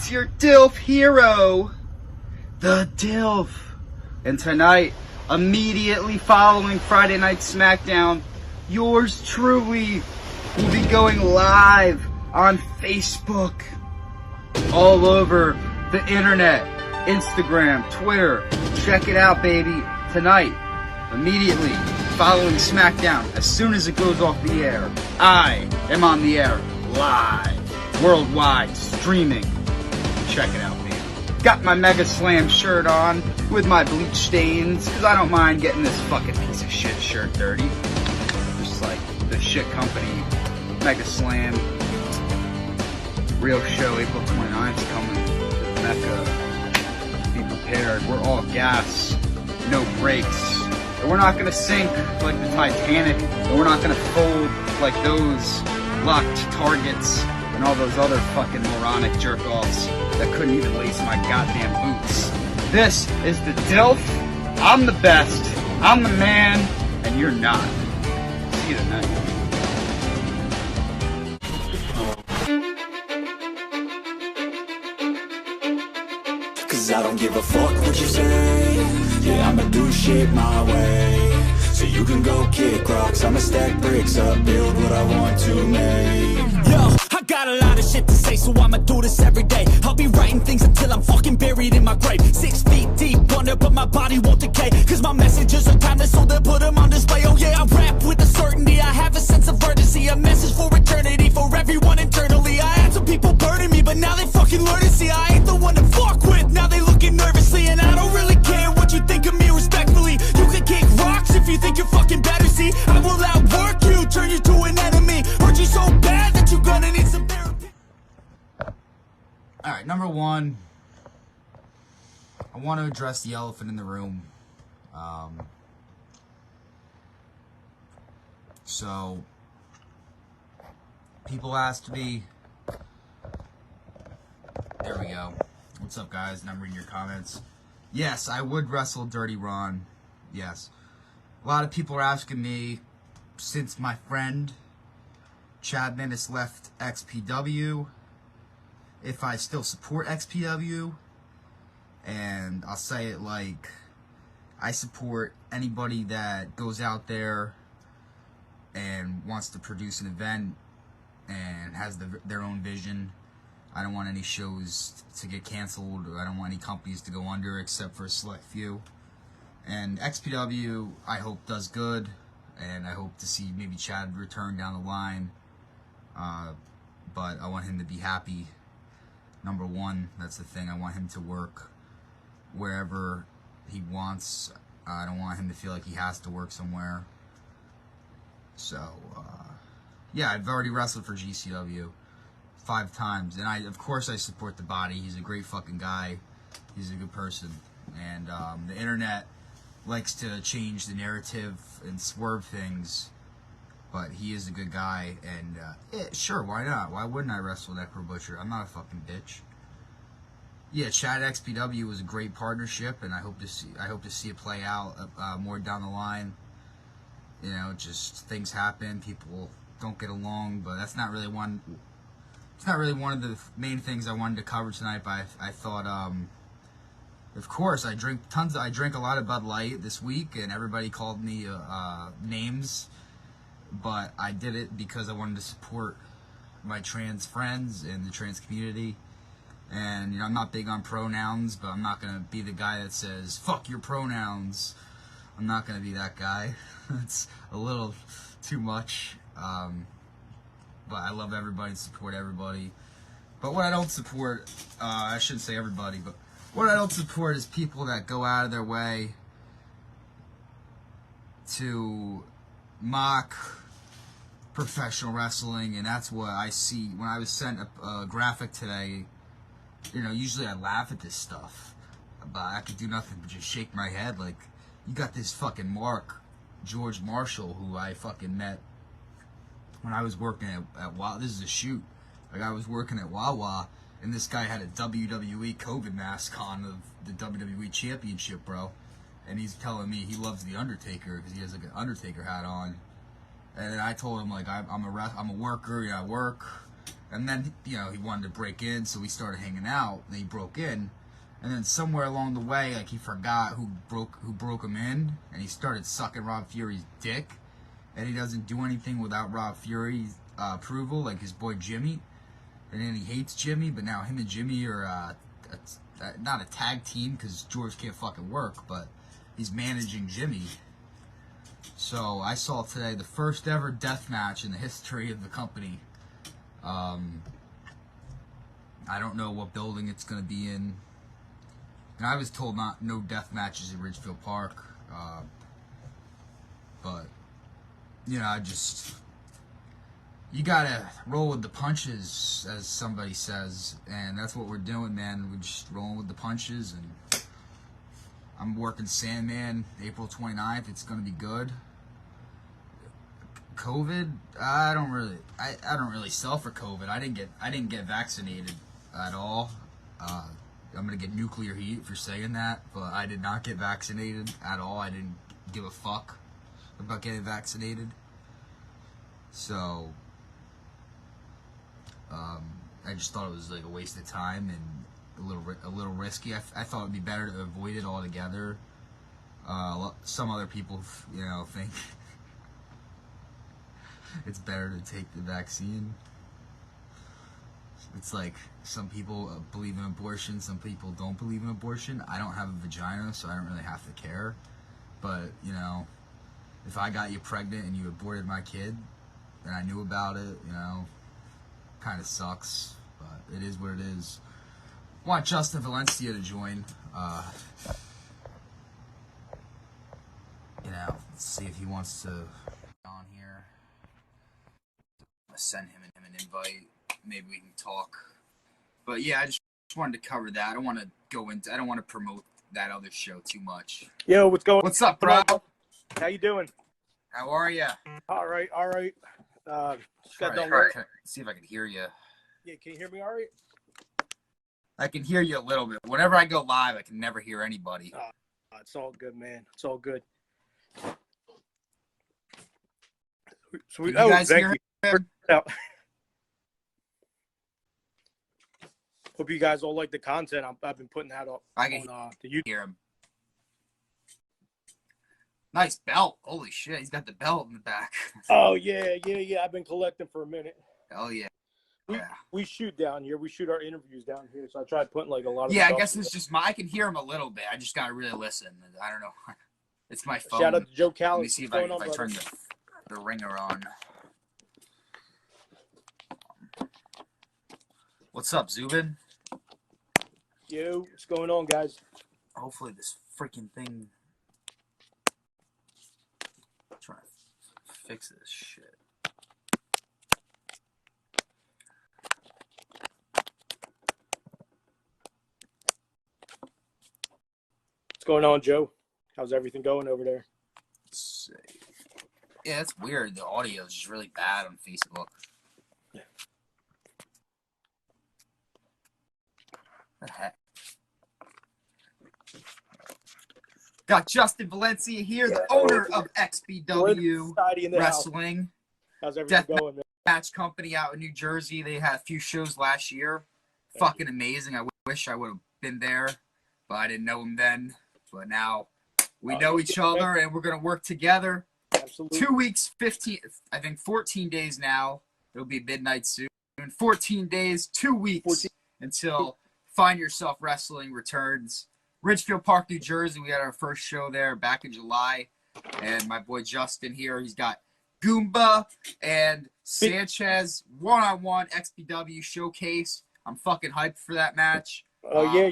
It's your Dilf hero, the Dilf. And tonight, immediately following Friday Night SmackDown, yours truly will be going live on Facebook, all over the internet, Instagram, Twitter. Check it out, baby. Tonight, immediately following SmackDown, as soon as it goes off the air, I am on the air live, worldwide, streaming. Check it out, baby. Got my Mega Slam shirt on with my bleach stains, because I don't mind getting this fucking piece of shit shirt dirty. Just like the shit company, Mega Slam. Real show, April 29th, coming to the Mecca. Be prepared. We're all gas, no brakes. And we're not going to sink like the Titanic. And we're not going to fold like those locked targets and all those other fucking moronic jerk-offs that couldn't even lace my goddamn boots. This is the Dilf. I'm the best. I'm the man. And you're not. See you tonight. Cause I don't give a fuck what you say. Yeah, I'ma do shit my way. So you can go kick rocks, I'ma stack bricks up, build what I want to make. Yo, I got a lot of shit to say, so I'ma do this every day. I'll be writing things until I'm fucking buried in my grave. 6 feet deep under, but my body won't decay. Cause my messages are timeless, so they'll put them on display. Oh yeah, I rap with a certainty, I have a sense of urgency. A message for eternity, for everyone internally. I had some people burning me, but now they fucking learn to see I ain't the one to fuck with. Now they looking nervously, and I don't really care what you think of me respectfully. You can kick rocks if you think you're fucking better. See, I will outwork you, turn you to an enemy. Hurt you so bad that you're gonna need some therapy. Alright, number one, I want to address the elephant in the room. So, people asked me, there we go. What's up, guys? And I'm reading your comments. Yes, I would wrestle Dirty Ron. Yes. A lot of people are asking me, since my friend Chad Menace left XPW, if I still support XPW. And I'll say it like, I support anybody that goes out there and wants to produce an event and has their own vision. I don't want any shows to get canceled, or I don't want any companies to go under except for a select few. And XPW, I hope, does good, and I hope to see maybe Chad return down the line. But I want him to be happy. Number one, that's the thing. I want him to work wherever he wants. I don't want him to feel like he has to work somewhere. So, yeah, I've already wrestled for GCW 5 times, and of course I support the body. He's a great fucking guy. He's a good person. And the internet likes to change the narrative and swerve things, but he is a good guy, and yeah, sure, why not? Why wouldn't I wrestle Necro Butcher? I'm not a fucking bitch. Yeah, Chad XPW was a great partnership, and I hope to see it play out more down the line. You know, just things happen, people don't get along, but that's not really one. It's not really one of the main things I wanted to cover tonight. But I thought, of course, I drink a lot of Bud Light this week, and everybody called me names, but I did it because I wanted to support my trans friends and the trans community. And you know, I'm not big on pronouns, but I'm not gonna be the guy that says "fuck your pronouns." I'm not gonna be that guy. It's a little too much. But I love everybody and support everybody. But what I don't support, I shouldn't say everybody, but what I don't support is people that go out of their way to mock professional wrestling, and that's what I see. When I was sent a graphic today, you know, usually I laugh at this stuff, but I could do nothing but just shake my head. Like, you got this fucking Mark, George Marshall, who I fucking met when I was working at Wawa. This is a shoot. Like, I was working at Wawa, and this guy had a WWE COVID mask on of the WWE Championship, bro. And he's telling me he loves The Undertaker because he has like an Undertaker hat on. And then I told him, like, I'm a worker, yeah, I work. And then, you know, he wanted to break in, so we started hanging out. And he broke in, and then somewhere along the way, like, he forgot who broke him in, and he started sucking Rob Fury's dick. And he doesn't do anything without Rob Fury's approval, like his boy Jimmy. And then he hates Jimmy, but now him and Jimmy are not a tag team because George can't fucking work, but he's managing Jimmy. So I saw today the first ever death match in the history of the company. I don't know what building it's going to be in. And I was told no death matches in Ridgefield Park. But, you know, you gotta roll with the punches, as somebody says. And that's what we're doing, man. We're just rolling with the punches. And I'm working Sandman April 29th. It's going to be good. COVID, I don't really sell for COVID. I didn't get vaccinated at all. I'm gonna get nuclear heat for saying that, but I did not get vaccinated at all. I didn't give a fuck about getting vaccinated. So I just thought it was like a waste of time and a little risky. I thought it'd be better to avoid it altogether. Some other people, you know, think it's better to take the vaccine. It's like some people believe in abortion, some people don't believe in abortion. I don't have a vagina, so I don't really have to care. But, you know, if I got you pregnant and you aborted my kid and I knew about it, you know, kind of sucks, but it is what it is. I want Justin Valencia to join. You know, let's see if he wants to on here. Send him an invite. Maybe we can talk. But yeah, I just wanted to cover that. I don't want to promote that other show too much. Yo, What's up, bro? How you doing? How are you? All right. Just got done work. See if I can hear you. Yeah, can you hear me all right? I can hear you a little bit. Whenever I go live, I can never hear anybody. It's all good, man. It's all good. Sweet. You guys hear him? Hope you guys all like the content I've been putting out I can on the YouTube. Hear him. Nice belt. Holy shit, he's got the belt in the back. Oh, yeah. I've been collecting for a minute. Hell yeah. We shoot down here. We shoot our interviews down here, so I tried putting like a lot of I guess it's just I can hear him a little bit. I just got to really listen. I don't know. It's my phone. Shout out to Joe Callis. Let me see if I turn the ringer on. What's up, Zubin? Yo, what's going on, guys? Hopefully this freaking thing. I'm trying to fix this shit. What's going on, Joe? How's everything going over there? Let's see. Yeah, it's weird. The audio is just really bad on Facebook. Yeah. What the heck? Got Justin Valencia here, the owner of XBW Wrestling. How's everything going, man? Match company out in New Jersey. They had a few shows last year. Fucking amazing. I wish I would have been there, but I didn't know him then. But now we know each other, and we're going to work together. Absolutely. 2 weeks, 14 days now. It'll be midnight soon. 14 days, 2 weeks until Find Yourself Wrestling returns. Ridgefield Park, New Jersey. We had our first show there back in July. And my boy Justin here, he's got Goomba and Sanchez one-on-one XPW showcase. I'm fucking hyped for that match.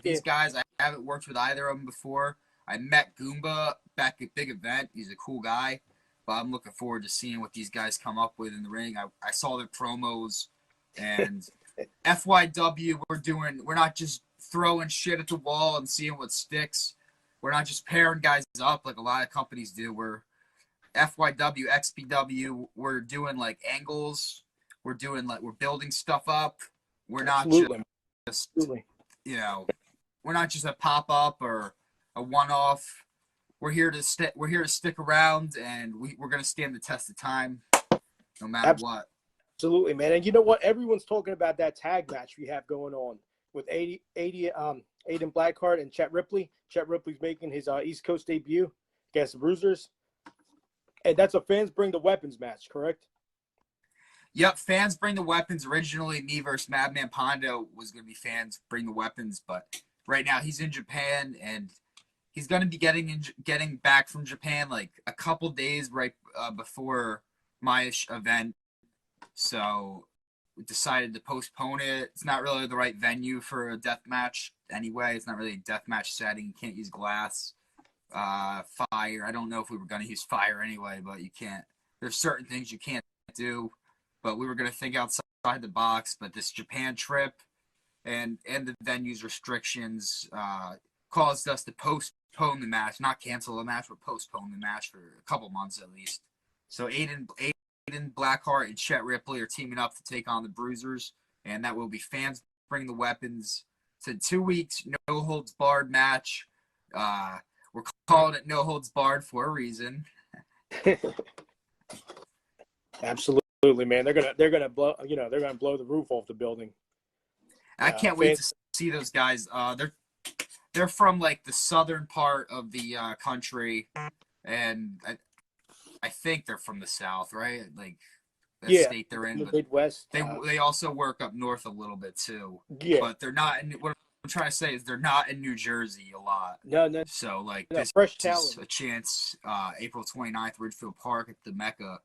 These guys, I haven't worked with either of them before. I met Goomba back at Big Event. He's a cool guy. But I'm looking forward to seeing what these guys come up with in the ring. I saw their promos. And FYW, we're not just throwing shit at the wall and seeing what sticks. We're not just pairing guys up like a lot of companies do. We're FYW, XPW. We're doing like angles. We're building stuff up. We're not just we're not just a pop up or a one off. We're here to stick around, and we're gonna stand the test of time, no matter what. Absolutely, man. And you know what? Everyone's talking about that tag match we have going on with Aiden Blackheart and Chet Ripley. Chet Ripley's making his East Coast debut against the Bruisers. And that's a Fans Bring the Weapons match, correct? Yep, Fans Bring the Weapons. Originally, me versus Madman Pondo was going to be Fans Bring the Weapons, but right now he's in Japan, and he's going to be getting back from Japan like a couple days right before my event. So we decided to postpone it. It's not really the right venue for a death match anyway. It's not really a death match setting. You can't use glass, fire. I don't know if we were going to use fire anyway, but you can't. There's certain things you can't do. But we were going to think outside the box. But this Japan trip and the venue's restrictions caused us to postpone the match, not cancel the match, but postpone the match for a couple months at least. So Aiden Blackheart and Chet Ripley are teaming up to take on the Bruisers, and that will be Fans Bring the Weapons. It's a 2 weeks, no holds barred match. We're calling it no holds barred for a reason. Absolutely, man. They're gonna blow the roof off the building. I can't wait to see those guys. They're from like the southern part of the country, and I think they're from the South, right? Like the state they're in. The Midwest. They also work up north a little bit too. Yeah. But they're not in. What I'm trying to say is they're not in New Jersey a lot. No. So like No, this fresh is talent. a chance. April 29th, Ridgefield Park at the Mecca.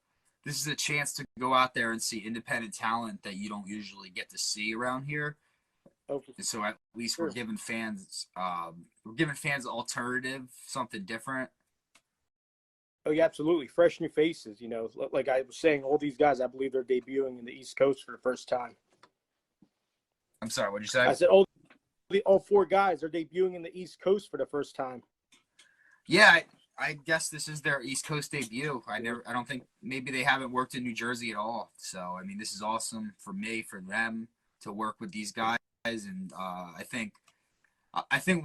This is a chance to go out there and see independent talent that you don't usually get to see around here. Okay. And so at least we're giving fans alternative, something different. Oh, yeah, absolutely. Fresh new faces, you know. Like I was saying, all these guys, I believe they're debuting in the East Coast for the first time. I'm sorry, what'd you say? I said all four guys are debuting in the East Coast for the first time. Yeah, I guess this is their East Coast debut. I don't think maybe they haven't worked in New Jersey at all. So I mean, this is awesome for me, for them to work with these guys, and I think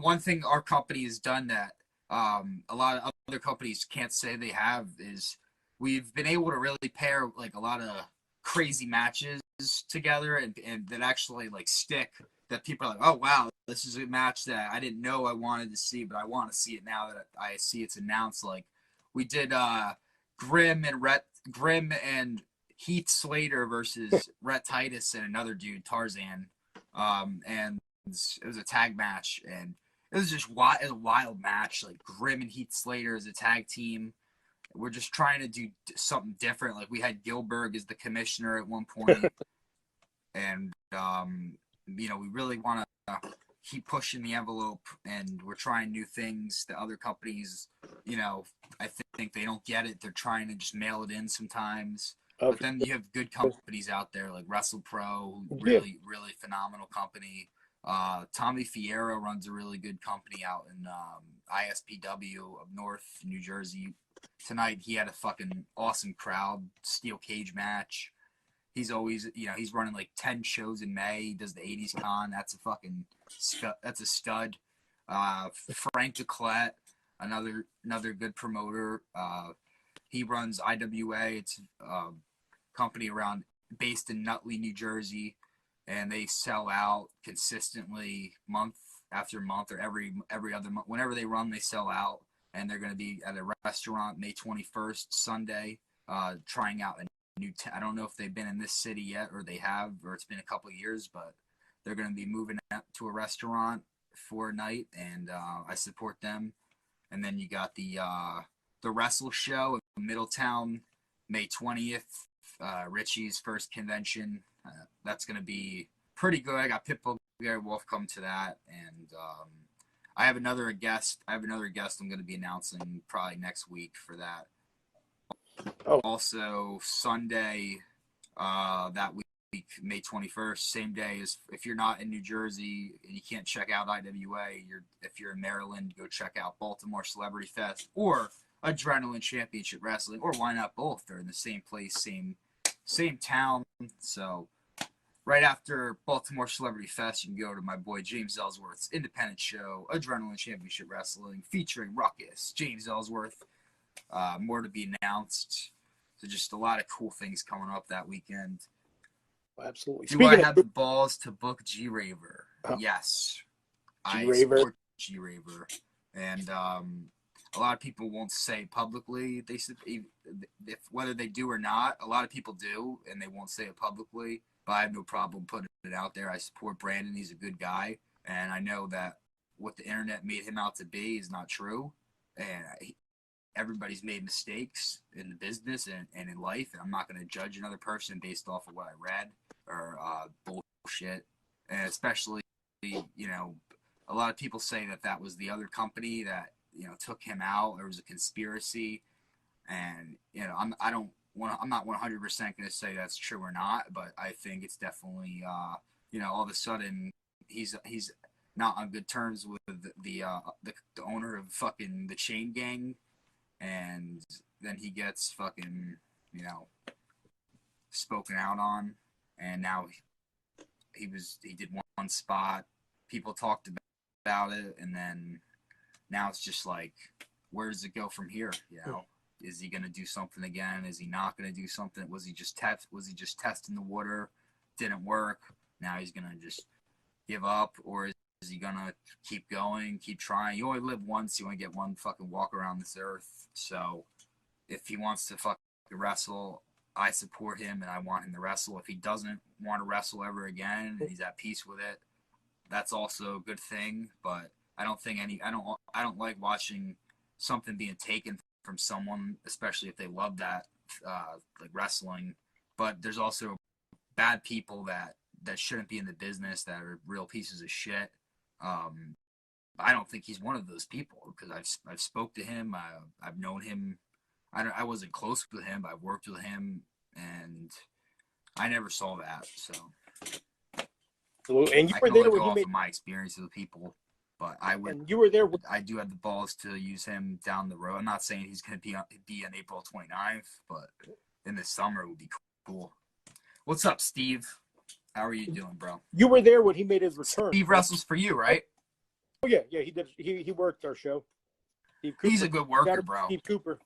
one thing our company has done that a lot of other companies can't say they have is we've been able to really pair like a lot of crazy matches together and that actually like stick, that people are like, oh wow, this is a match that I didn't know I wanted to see, but I want to see it now that I see it's announced. Like we did Grim and Heath Slater versus Rhett Titus and another dude, Tarzan. And it was a tag match, and it was just a wild match. Like Grim and Heath Slater as a tag team. We're just trying to do something different. Like we had Gilbert as the commissioner at one point, and we really want to keep pushing the envelope, and we're trying new things that other companies, I think they don't get it. They're trying to just mail it in sometimes. Okay. But then you have good companies out there like WrestlePro, really, really phenomenal company. Tommy Fierro runs a really good company out in ISPW of North New Jersey. Tonight he had a fucking awesome crowd, steel cage match. He's always, he's running like 10 shows in May. He does the 80s con. That's a stud. Frank DeClet, another good promoter. He runs IWA. It's a company based in Nutley, New Jersey, and they sell out consistently month after month or every other month. Whenever they run, they sell out, and they're going to be at a restaurant May 21st, Sunday, trying out a new. I don't know if they've been in this city yet, or they have, or it's been a couple of years, but they're going to be moving out to a restaurant for a night, and I support them. And then you got the Wrestle Show in Middletown, May 20th, Richie's first convention. That's going to be pretty good. I got Pitbull, Gary Wolf come to that, and I have another guest. I'm going to be announcing probably next week for that. Oh. Also, Sunday, that week, May 21st, same day as if you're not in New Jersey and you can't check out IWA, if you're in Maryland, go check out Baltimore Celebrity Fest or Adrenaline Championship Wrestling, or why not both? They're in the same place, same town. So right after Baltimore Celebrity Fest, you can go to my boy James Ellsworth's independent show, Adrenaline Championship Wrestling, featuring Ruckus, James Ellsworth. More to be announced. So just a lot of cool things coming up that weekend. Absolutely. Do I Speaking have the balls to book G Raver? of Yes. I G-Raver, support G Raver. And a lot of people won't say publicly they if whether they do or not. A lot of people do, and they won't say it publicly. But I have no problem putting it out there. I support Brandon. He's a good guy, and I know that what the internet made him out to be is not true. And everybody's made mistakes in the business and in life, and I'm not going to judge another person based off of what I read or bullshit. And especially, a lot of people say that was the other company that took him out. There was a conspiracy, and I'm not 100% going to say that's true or not, but I think it's definitely all of a sudden he's not on good terms with the owner of fucking the Chain Gang, and then he gets fucking spoken out on, and now he did one spot, people talked about it, and then now it's just like, where does it go from here? Is he gonna do something again? Is he not gonna do something? Was he just testing the water? Didn't work. Now he's gonna just give up, or is he gonna keep going, keep trying? You only live once. You only get one fucking walk around this earth. So if he wants to fucking wrestle, I support him and I want him to wrestle. If he doesn't want to wrestle ever again and he's at peace with it, that's also a good thing. But I don't like watching something being taken from someone, especially if they love that, like wrestling. But there's also bad people that shouldn't be in the business, that are real pieces of shit. I don't think he's one of those people, because I've spoke to him. I've known him. I wasn't close with him, but I've worked with him, and I never saw that. So and you I were can there only when go he off made. of my experience with people, but I would. And you were there. I do have the balls to use him down the road. I'm not saying he's going to be on April 29th, but in the summer it would be cool. What's up, Steve? How are you doing, bro? You were there when he made his return. Steve wrestles for you, right? Oh yeah, he did. He worked our show. He's a good worker, bro. Steve Cooper.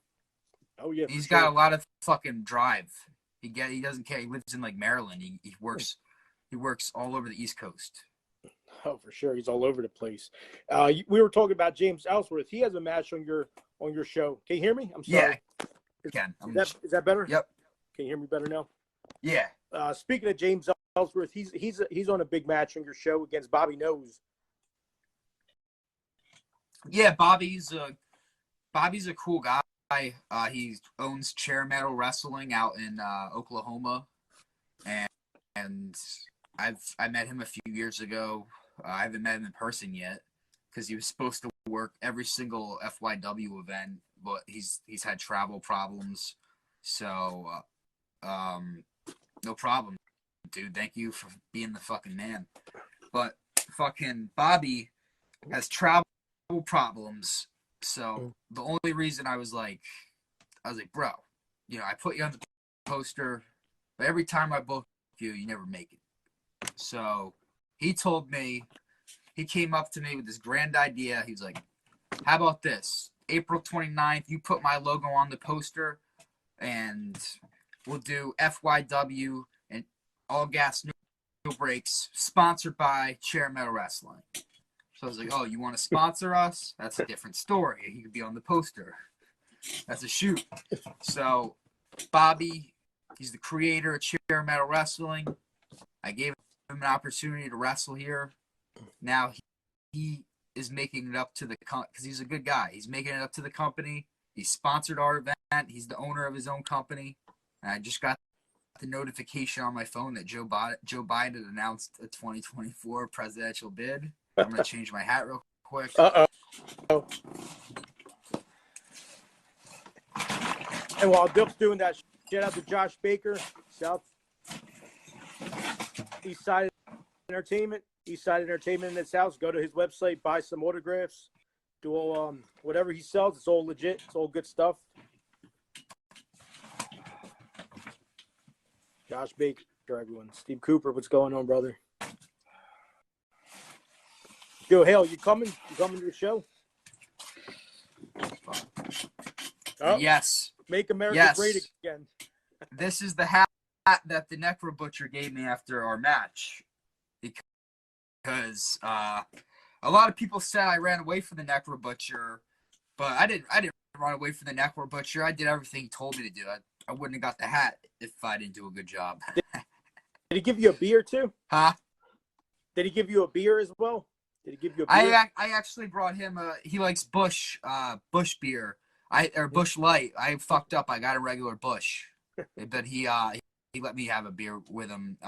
Oh yeah, he's got a lot of fucking drive. He doesn't care. He lives in like Maryland. He works all over the East Coast. Oh, for sure, he's all over the place. We were talking about James Ellsworth. He has a match on your show. Can you hear me? I'm sorry. Yeah, is that better? Yep. Can you hear me better now? Yeah. Speaking of James Ellsworth, he's on a big match on your show against Bobby Nose. Yeah, Bobby's a cool guy. He owns Chair Metal Wrestling out in Oklahoma, and I met him a few years ago. I haven't met him in person yet because he was supposed to work every single FYW event, but he's had travel problems. So, no problem, dude. Thank you for being the fucking man. But fucking Bobby has travel problems. So the only reason I was like, bro, I put you on the poster, but every time I book you, you never make it. So he came up to me with this grand idea. He's like, how about this? April 29th, you put my logo on the poster, and we'll do FYW and All Gas No Brakes, sponsored by Chair Metal Wrestling. So I was like, oh, you want to sponsor us? That's a different story. He could be on the poster. That's a shoot. So Bobby, he's the creator of Chair Metal Wrestling. I gave him an opportunity to wrestle here. Now he is making it up to the because he's a good guy. He's making it up to the company. He sponsored our event. He's the owner of his own company. And I just got the notification on my phone that Joe Biden announced a 2024 presidential bid. I'm going to change my hat real quick. Uh-oh. And while Dilf's doing that, shout out to Josh Baker, East Side Entertainment in his house. Go to his website, buy some autographs, do whatever he sells. It's all legit. It's all good stuff. Josh Baker, everyone. Steve Cooper, what's going on, brother? Yo, Hale, you coming? You coming to the show? Oh, yes. Make America great again. This is the hat that the Necro Butcher gave me after our match, because a lot of people said I ran away from the Necro Butcher, but I didn't run away from the Necro Butcher. I did everything he told me to do. I wouldn't have got the hat if I didn't do a good job. Did he give you a beer too? Huh? Did he give you a beer as well? Did he give you a beer? I actually brought him he likes Bush beer. Or Bush Light. I fucked up. I got a regular Bush. But he let me have a beer with him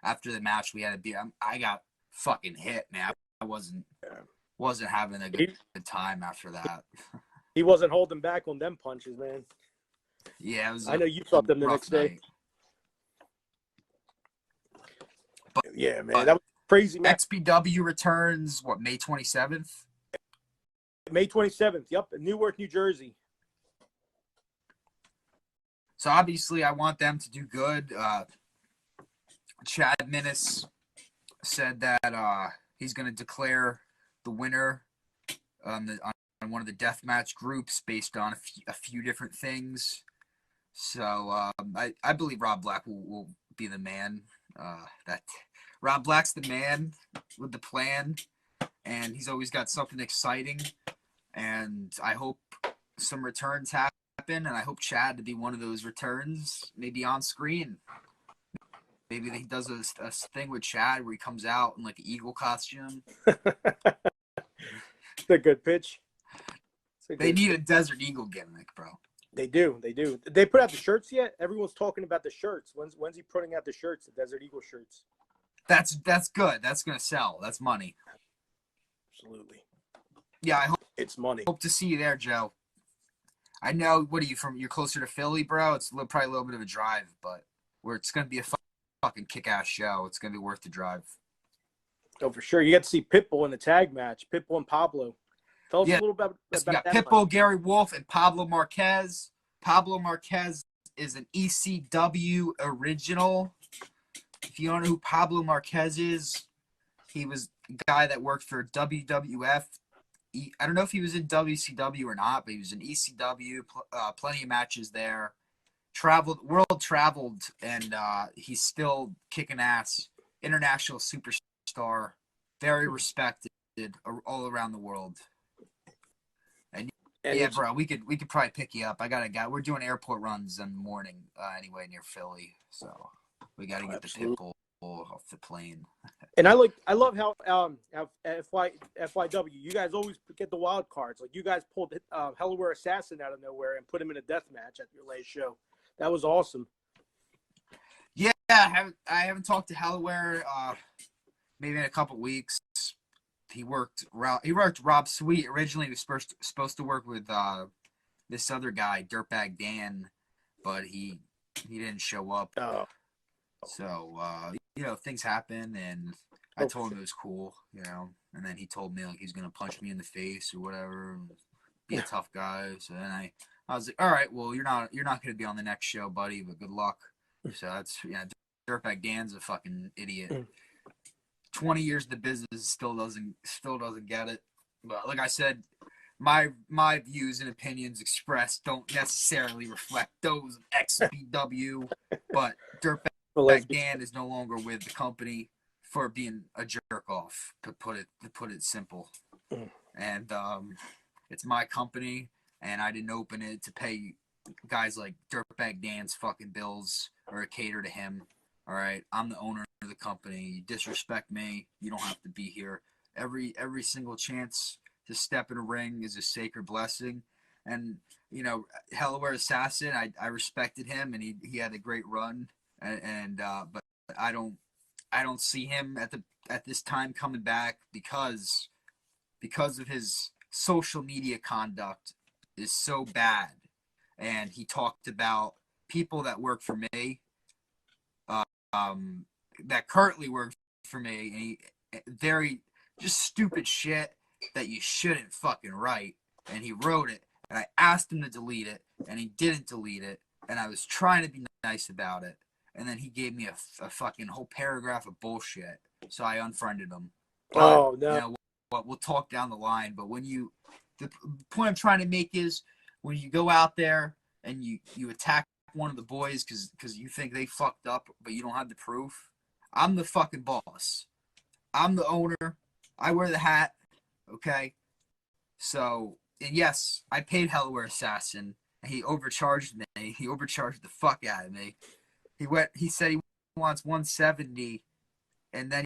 after the match. We had a beer. I got fucking hit, man. I wasn't having a good time after that. He wasn't holding back on them punches, man. Yeah, it was. I know you felt them the next day. But, yeah, man, that was crazy. Man. XPW returns May 27th. May 27th. Yep, in Newark, New Jersey. So obviously, I want them to do good. Chad Minnis said that he's going to declare the winner on one of the deathmatch groups based on a few different things. So I believe Rob Black will be the man. That Rob Black's the man with the plan, and he's always got something exciting. And I hope some returns happen, and I hope Chad to be one of those returns, maybe on screen. Maybe he does a thing with Chad where he comes out in like an eagle costume. It's a good pitch. They need a Desert Eagle gimmick, bro. They do. Did they put out the shirts yet? Everyone's talking about the shirts. When's he putting out the shirts, the Desert Eagle shirts? That's good. That's gonna sell. That's money. Absolutely. Yeah, I hope it's money. Hope to see you there, Joe. I know. What are you from? You're closer to Philly, bro. It's probably a little bit of a drive, but it's gonna be a fucking kick-ass show. It's gonna be worth the drive. Oh, for sure. You got to see Pitbull in the tag match. Pitbull and Pablo. Tell us a little bit about that. Pitbull, match. Gary Wolf, and Pablo Marquez. Pablo Marquez is an ECW original. If you don't know who Pablo Marquez is, he was a guy that worked for WWF. I don't know if he was in WCW or not, but he was in ECW. Plenty of matches there. World traveled, and he's still kicking ass. International superstar, very respected all around the world. And yeah, bro, we could probably pick you up. I got a guy. We're doing airport runs in the morning anyway near Philly, so we got to get the Pitbull off the plane. And I love how FYW, you guys always get the wild cards. Like you guys pulled Hellaware Assassin out of nowhere and put him in a death match at your last show. That was awesome. Yeah, I haven't talked to Hellaware maybe in a couple weeks. He worked Rob Sweet. Originally, he was supposed to work with this other guy, Dirtbag Dan, but he didn't show up. Oh. So things happen, and I told him it was cool, and then he told me like he's gonna punch me in the face or whatever, be a tough guy. So then I was like, all right, well you're not gonna be on the next show, buddy, but good luck. So that's Dirtbag Dan's a fucking idiot. 20 years in the business still doesn't get it. But like I said, my views and opinions expressed don't necessarily reflect those of XPW, but Dirtbag Dan is no longer with the company for being a jerk off, to put it simple. And it's my company, and I didn't open it to pay guys like Dirtbag Dan's fucking bills or cater to him. All right, I'm the owner of the company. You disrespect me, you don't have to be here. Every single chance to step in a ring is a sacred blessing. And Hellaware Assassin, I respected him, and he had a great run. But I don't see him at this time coming back because of his social media conduct is so bad. And he talked about people that work for me, that currently work for me, and he very just stupid shit that you shouldn't fucking write. And he wrote it, and I asked him to delete it, and he didn't delete it. And I was trying to be nice about it, and then he gave me a fucking whole paragraph of bullshit. So I unfriended him. But, no. We'll talk down the line. But the point I'm trying to make is when you go out there and you attack one of the boys because you think they fucked up, but you don't have the proof. I'm the fucking boss. I'm the owner. I wear the hat. Okay. So, and yes, I paid Hellware Assassin, and he overcharged me. He overcharged the fuck out of me. He said he wants 170, and then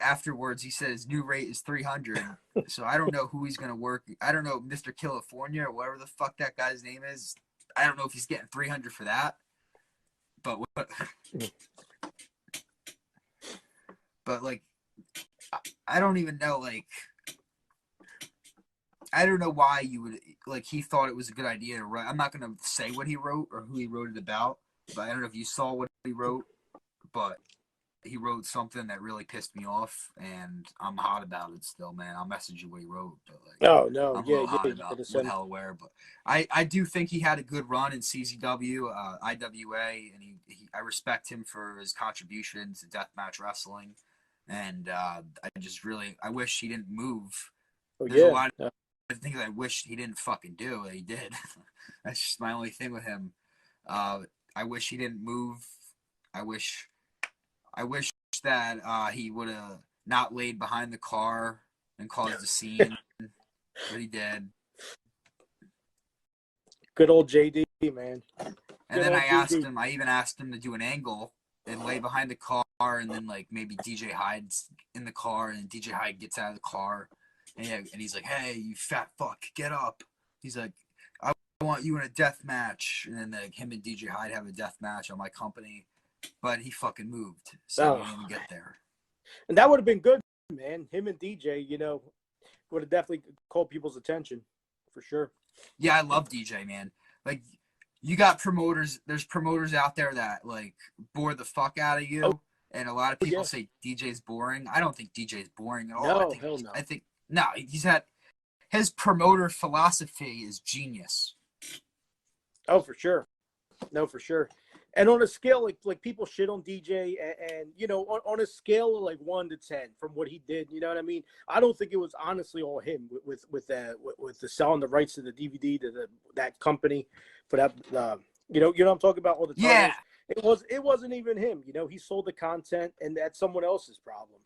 afterwards he said his new rate is 300. So I don't know who he's gonna work. I don't know, Mr. California or whatever the fuck that guy's name is. I don't know if he's getting 300 for that. But like, I don't even know, like, I don't know why you would, like, he thought it was a good idea to write. I'm not going to say what he wrote or who he wrote it about, but I don't know if you saw what he wrote, but he wrote something that really pissed me off, and I'm hot about it still, man. I'll message you what he wrote, but, like, Oh, no. I'm a little hot about with Hellware, but I do think he had a good run in CZW, IWA, and I respect him for his contributions to deathmatch wrestling, and I wish he didn't move. Oh, There's yeah. a lot of things I wish he didn't fucking do, and he did. That's just my only thing with him. I wish he didn't move. I wish that he would have not laid behind the car and caused a scene, but he did. Good old JD, man. And then I even asked him to do an angle and lay behind the car, and then, like, maybe DJ Hyde's in the car, and DJ Hyde gets out of the car, and he's like, "Hey, you fat fuck, get up." He's like, "I want you in a death match," and then, like, him and DJ Hyde have a death match on my company, but he fucking moved, so he didn't even get there. And that would have been good, man. Him and DJ, would have definitely called people's attention, for sure. Yeah, I love DJ, man. Like, you got promoters. There's promoters out there that, like, bore the fuck out of you, and a lot of people say DJ's boring. I don't think DJ's boring at all. No, hell no. I think no. His promoter philosophy is genius. Oh, for sure. No, for sure. And on a scale, like people shit on DJ, and on a scale of like 1 to 10 from what he did, you know what I mean? I don't think it was honestly all him with the selling the rights to the DVD to that company for that. You know what I'm talking about all the time. Yeah. It wasn't even him. He sold the content, and that's someone else's problem.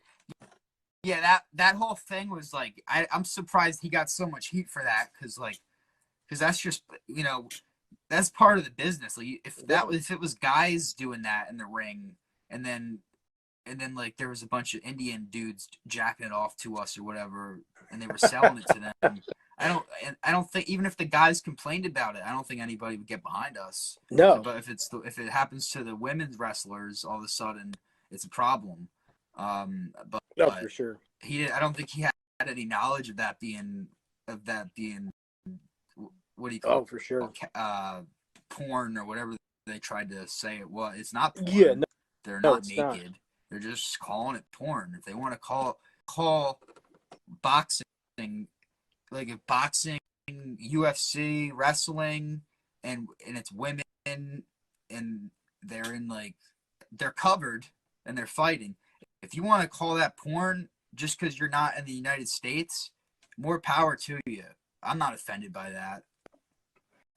Yeah, that whole thing was like, I'm surprised he got so much heat for that, because that's just, that's part of the business. Like, if it was guys doing that in the ring, and then like there was a bunch of Indian dudes jacking it off to us or whatever, and they were selling it to them, I don't think, even if the guys complained about it, I don't think anybody would get behind us. No. But if it happens to the women's wrestlers, all of a sudden it's a problem. But for sure. I don't think he had any knowledge of that being what do you call it? For sure. Porn or whatever they tried to say it was. It's not porn. Yeah, no, they're not naked. Not. They're just calling it porn. If they want to call boxing, like, if boxing, UFC, wrestling, and it's women, and they're in, like, they're covered and they're fighting. If you want to call that porn just because you're not in the United States, more power to you. I'm not offended by that.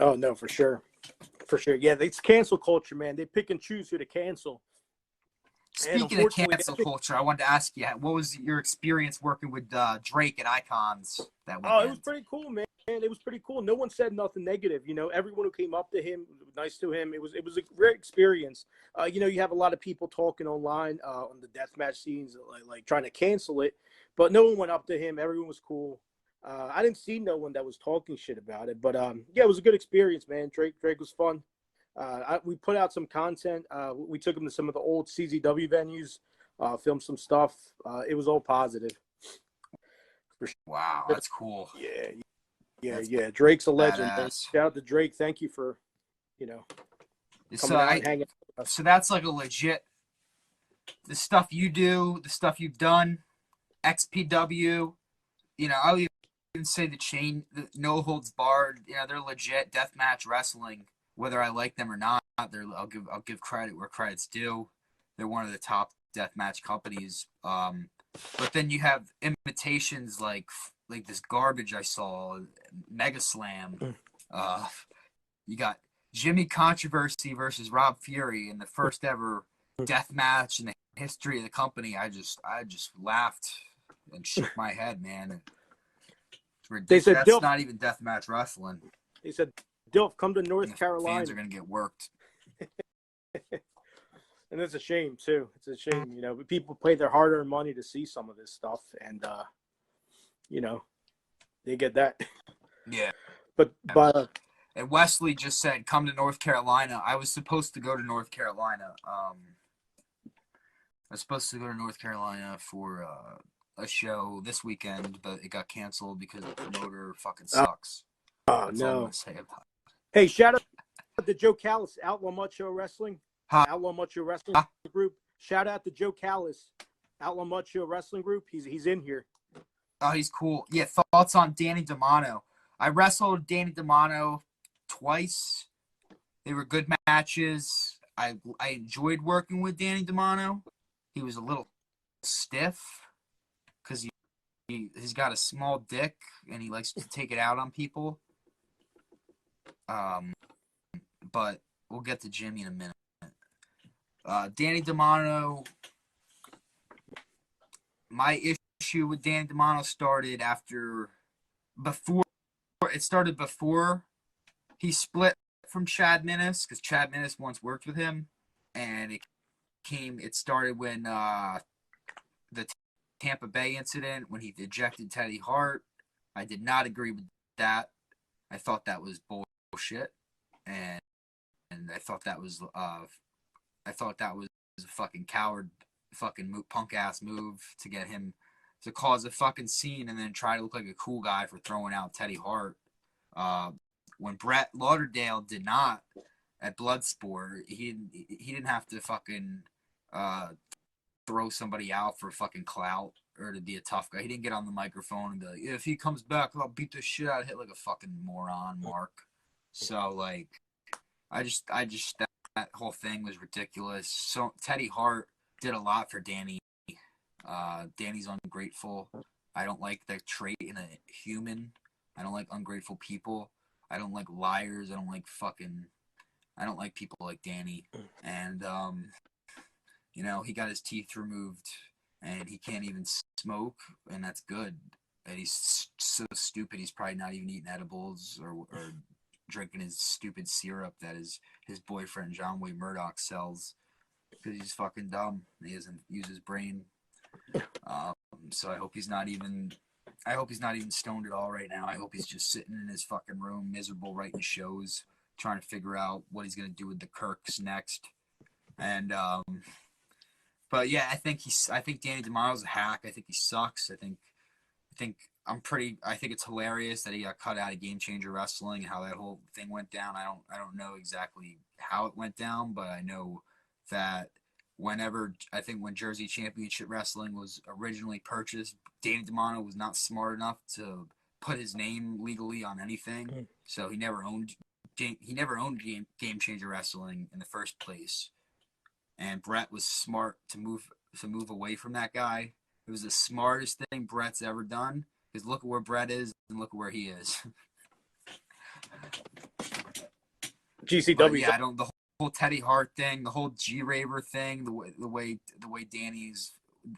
Oh, no, for sure. For sure. Yeah, it's cancel culture, man. They pick and choose who to cancel. Speaking of cancel culture, I wanted to ask you, what was your experience working with Drake at Icons that weekend? Oh, it was pretty cool, man. It was pretty cool. No one said nothing negative. Everyone who came up to him was nice to him. It was a great experience. You have a lot of people talking online on the deathmatch scenes, like trying to cancel it, but no one went up to him. Everyone was cool. I didn't see no one that was talking shit about it, but yeah, it was a good experience, man. Drake was fun. We put out some content. We took him to some of the old CZW venues, filmed some stuff. It was all positive. Wow, that's cool. Yeah. Drake's a legend. Shout out to Drake. Thank you for, coming out and hanging out. So that's like a legit, the stuff you do, the stuff you've done, XPW, I would even say the No Holds Barred, they're legit deathmatch wrestling. Whether I like them or not, I'll give credit where credit's due. They're one of the top deathmatch companies. But then you have imitations like this garbage I saw, Mega Slam. You got Jimmy Controversy versus Rob Fury in the first ever death match in the history of the company. I just laughed and shook my head, man. It's ridiculous. They said, That's not even deathmatch wrestling. They said, Dilf, come to North And the Carolina. fans are gonna get worked. And it's a shame too. It's a shame, but people pay their hard-earned money to see some of this stuff, and they get that. Yeah. But and Wesley just said, "Come to North Carolina." I was supposed to go to North Carolina. I was supposed to go to North Carolina for a show this weekend, but it got canceled because the promoter fucking sucks. That's all I'm gonna say about it. Hey, shout out to Joe Callis, Outlaw Macho Wrestling. Outlaw Macho Wrestling Group. Shout out to Joe Callis, Outlaw Macho Wrestling Group. He's in here. Oh, he's cool. Yeah, thoughts on Danny D'Amano. I wrestled Danny D'Amano twice. They were good matches. I enjoyed working with Danny D'Amano. He was a little stiff because he's got a small dick and he likes to take it out on people. But we'll get to Jimmy in a minute. Danny D'Amano, my issue with Danny D'Amano started before he split from Chad Minnis, because Chad Minnis once worked with him, and it started when the Tampa Bay incident, when he ejected Teddy Hart. I did not agree with that. I thought that was bullshit, and I thought that was a fucking coward, fucking punk ass move to get him to cause a fucking scene and then try to look like a cool guy for throwing out Teddy Hart. When Brett Lauderdale did not at Bloodsport, he didn't have to fucking throw somebody out for fucking clout or to be a tough guy. He didn't get on the microphone and be like, if he comes back, I'll beat the shit out of him like a fucking moron, Mark. So like, I just that whole thing was ridiculous. So Teddy Hart did a lot for Danny. Danny's ungrateful. I don't like that trait in a human. I don't like ungrateful people. I don't like liars. I don't like people like Danny. And he got his teeth removed and he can't even smoke, and that's good. And he's so stupid he's probably not even eating edibles or drinking his stupid syrup that his boyfriend John Wayne Murdoch sells, because he's fucking dumb. He doesn't use his brain. So I hope he's not even stoned at all right now. I hope he's just sitting in his fucking room, miserable, writing shows, trying to figure out what he's gonna do with the Kirks next. And but yeah, I think Danny D'Amano's a hack. I think he sucks. I think it's hilarious that he got cut out of Game Changer Wrestling and how that whole thing went down. I don't know exactly how it went down, but I know that when Jersey Championship Wrestling was originally purchased, Danny D'Amano was not smart enough to put his name legally on anything, so he never owned Game Changer Wrestling in the first place. And Brett was smart to move away from that guy. It was the smartest thing Brett's ever done, because look at where Brett is and look at where he is. GCW. But yeah, the whole Teddy Hart thing, the whole G-Raver thing, the way Danny's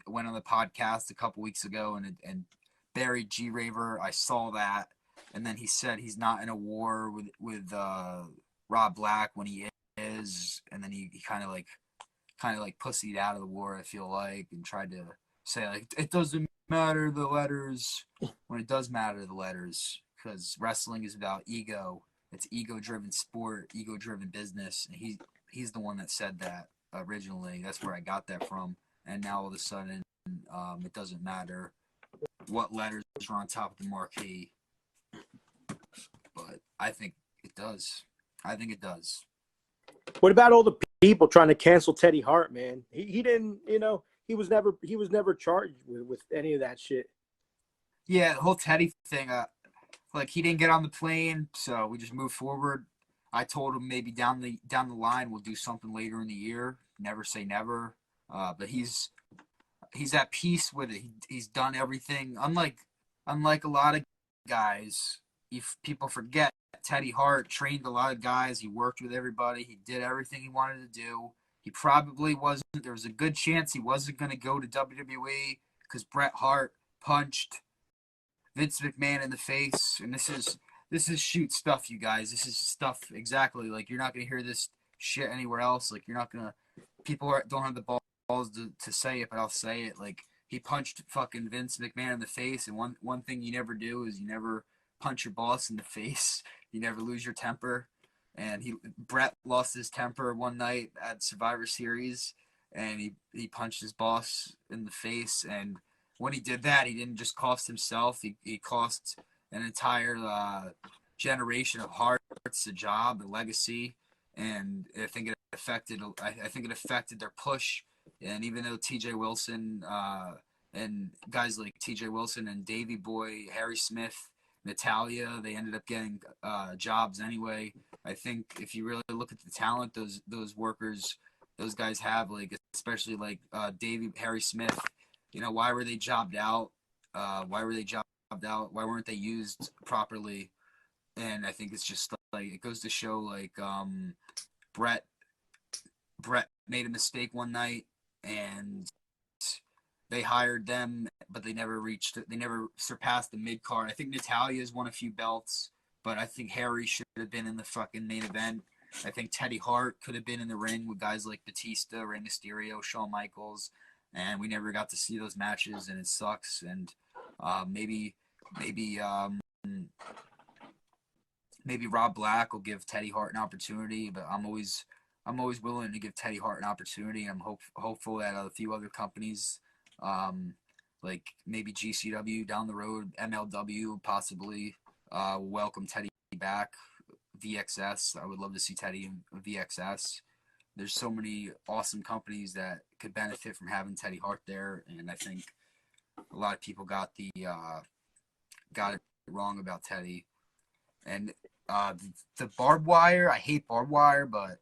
went on the podcast a couple weeks ago and buried G-Raver. I saw that, and then he said he's not in a war with Rob Black when he is, and then he kind of like pussied out of the war, I feel like, and tried to say like it doesn't matter the letters when it does matter the letters, because wrestling is about ego. It's ego-driven sport, ego-driven business, and he's the one that said that originally. That's where I got that from. And now all of a sudden, it doesn't matter what letters are on top of the marquee. But I think it does. What about all the people trying to cancel Teddy Hart, man? He didn't, he was never charged with any of that shit. Yeah, the whole Teddy thing, like he didn't get on the plane, so we just moved forward. I told him maybe down the line we'll do something later in the year. Never say never. But he's at peace with it. He's done everything. Unlike a lot of guys, if people forget, Teddy Hart trained a lot of guys. He worked with everybody. He did everything he wanted to do. He probably wasn't. There was a good chance he wasn't going to go to WWE because Bret Hart punched Vince McMahon in the face. And this is shoot stuff, you guys. This is stuff exactly like you're not going to hear this shit anywhere else. Like you're not going to. People don't have the balls to say it, but I'll say it. Like he punched fucking Vince McMahon in the face. And one thing you never do is you never punch your boss in the face. You never lose your temper. And Brett lost his temper one night at Survivor Series, and he punched his boss in the face. And when he did that, he didn't just cost himself; he cost an entire generation of Hearts a job, a legacy. And I think it affected their push. And even though T.J. Wilson and guys like T.J. Wilson and Davey Boy, Harry Smith, Natalia, they ended up getting jobs anyway. I think if you really look at the talent those workers, those guys have, like especially like Harry Smith, why were they jobbed out? Why weren't they used properly? And I think it's just like it goes to show like Brett made a mistake one night and they hired them, but they never surpassed the mid card. I think Natalia's won a few belts, but I think Harry should have been in the fucking main event. I think Teddy Hart could have been in the ring with guys like Batista, Rey Mysterio, Shawn Michaels, and we never got to see those matches, and it sucks. And maybe Rob Black will give Teddy Hart an opportunity, but I'm always willing to give Teddy Hart an opportunity. I'm hopeful that a few other companies, like maybe GCW down the road, MLW possibly, welcome Teddy back. VXS, I would love to see Teddy in VXS. There's so many awesome companies that could benefit from having Teddy Hart there, and I think a lot of people got it wrong about Teddy. And the barbed wire, I hate barbed wire, but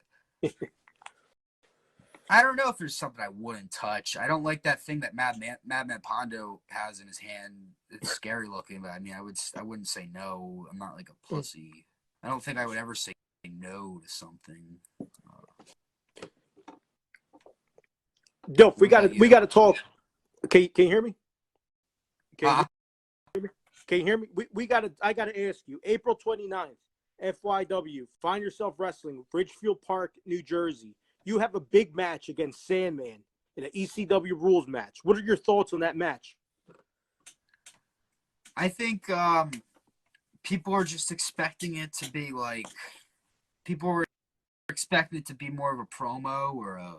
I don't know if there's something I wouldn't touch. I don't like that thing that Madman Pondo has in his hand. It's scary looking, but I mean, I wouldn't say no. I'm not like a pussy. I don't think I would ever say no to something. Dilf, we got to talk. Can you hear me? Can you hear me? I got to ask you. April 29th, FYW, Find Yourself Wrestling, Ridgefield Park, New Jersey. You have a big match against Sandman in an ECW rules match. What are your thoughts on that match? I think people are just expecting it to be like – people were expecting it to be more of a promo or a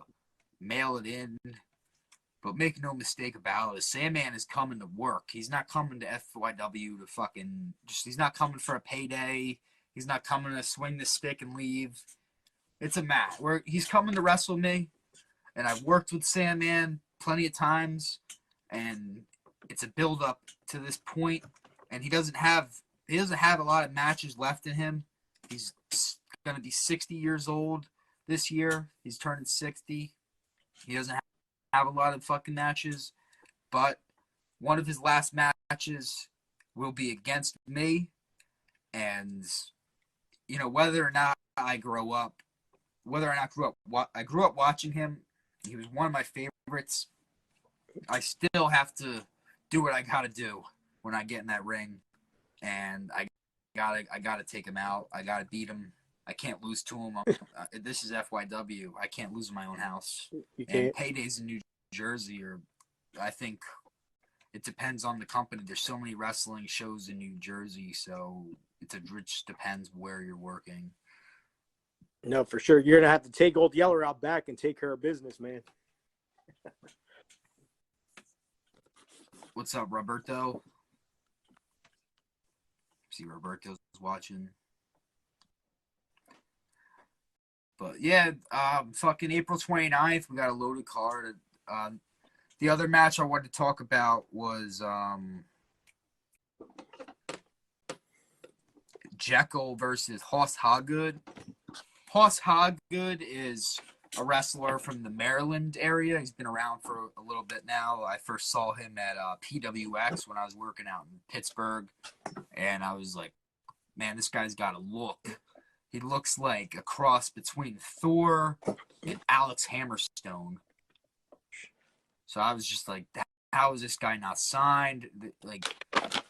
mail it in. But make no mistake about it, Sandman is coming to work. He's not coming to FYW to fucking – he's not coming for a payday. He's not coming to swing the stick and leave. It's a match. He's coming to wrestle me, and I've worked with Sandman plenty of times, and it's a build-up to this point, and he doesn't have a lot of matches left in him. He's going to be 60 years old this year. He's turning 60. He doesn't have a lot of fucking matches, but one of his last matches will be against me, and whether or not I grew up watching him, he was one of my favorites. I still have to do what I gotta do when I get in that ring, and I gotta take him out. I gotta beat him. I can't lose to him. This is FYW. I can't lose in my own house. And paydays in New Jersey I think it depends on the company. There's so many wrestling shows in New Jersey, so it just depends where you're working. No, for sure. You're going to have to take Old Yeller out back and take care of business, man. What's up, Roberto? See, Roberto's watching. But, yeah, fucking April 29th, we got a loaded card. The other match I wanted to talk about was Jekyll versus Hoss Hoggood. Hoss Hoggood is a wrestler from the Maryland area. He's been around for a little bit now. I first saw him at PWX when I was working out in Pittsburgh, and I was like man, this guy's got a look. He looks like a cross between Thor and Alex Hammerstone. So I was just like, how is this guy not signed? Like,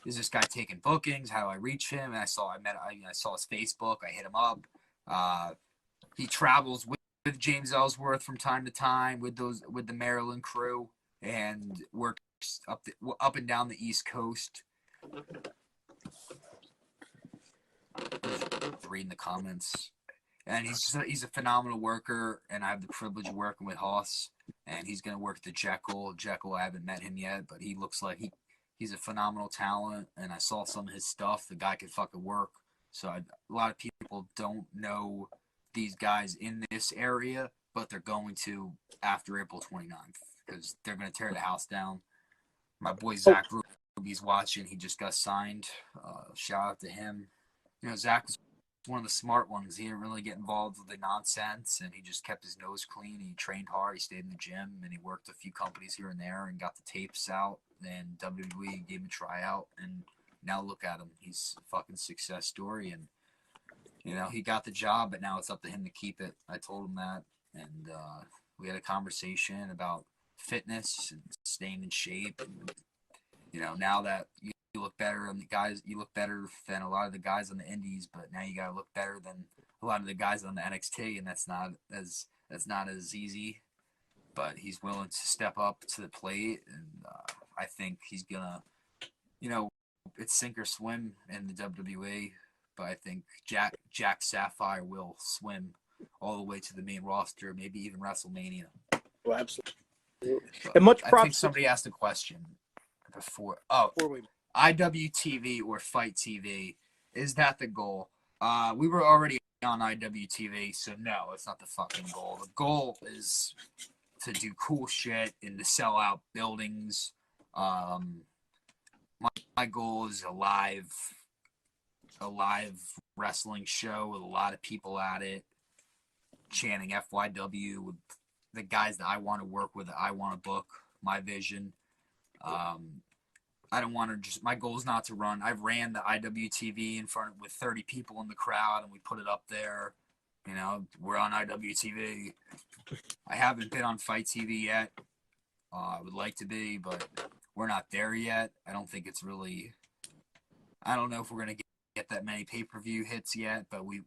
is this guy taking bookings? How do I reach him? And I saw his Facebook. I hit him up. He travels with James Ellsworth from time to time with the Maryland crew and works up and down the East Coast. Reading the comments, and he's a phenomenal worker, and I have the privilege of working with Haas, and he's gonna work the Jekyll. I haven't met him yet, but he looks like he's a phenomenal talent, and I saw some of his stuff. The guy could fucking work. So a lot of people don't know these guys in this area, but they're going to after April 29th because they're going to tear the house down. My boy Zach Ruby's watching. He just got signed. Shout out to him. You know, Zach was one of the smart ones. He didn't really get involved with the nonsense, and he just kept his nose clean. He trained hard. He stayed in the gym, and he worked a few companies here and there and got the tapes out. Then WWE gave him a tryout, and now look at him. He's a fucking success story, and you know, he got the job, but now it's up to him to keep it. I told him that, and we had a conversation about fitness and staying in shape. And, you know, now that you look better on the guys, you look better than a lot of the guys on the indies, but now you got to look better than a lot of the guys on the NXT, and that's not as easy. But he's willing to step up to the plate, and I think he's gonna, you know, it's sink or swim in the WWE. But I think Jack Sapphire will swim all the way to the main roster, maybe even WrestleMania. Well, absolutely. But And much props. I think somebody asked a question before. Oh, IWTV or Fight TV, is that the goal? We were already on IWTV, so no, it's not the fucking goal. The goal is to do cool shit and to sell out buildings. My goal is a live wrestling show with a lot of people at it, chanting FYW with the guys that I want to work with, that I want to book, my vision. I don't want to just, my goal is not to run. I've ran the IWTV with 30 people in the crowd, and we put it up there. You know, we're on IWTV. I haven't been on Fight TV yet. I would like to be, but we're not there yet. I don't think it's really, I don't know if we're going to get that many pay-per-view hits yet, but we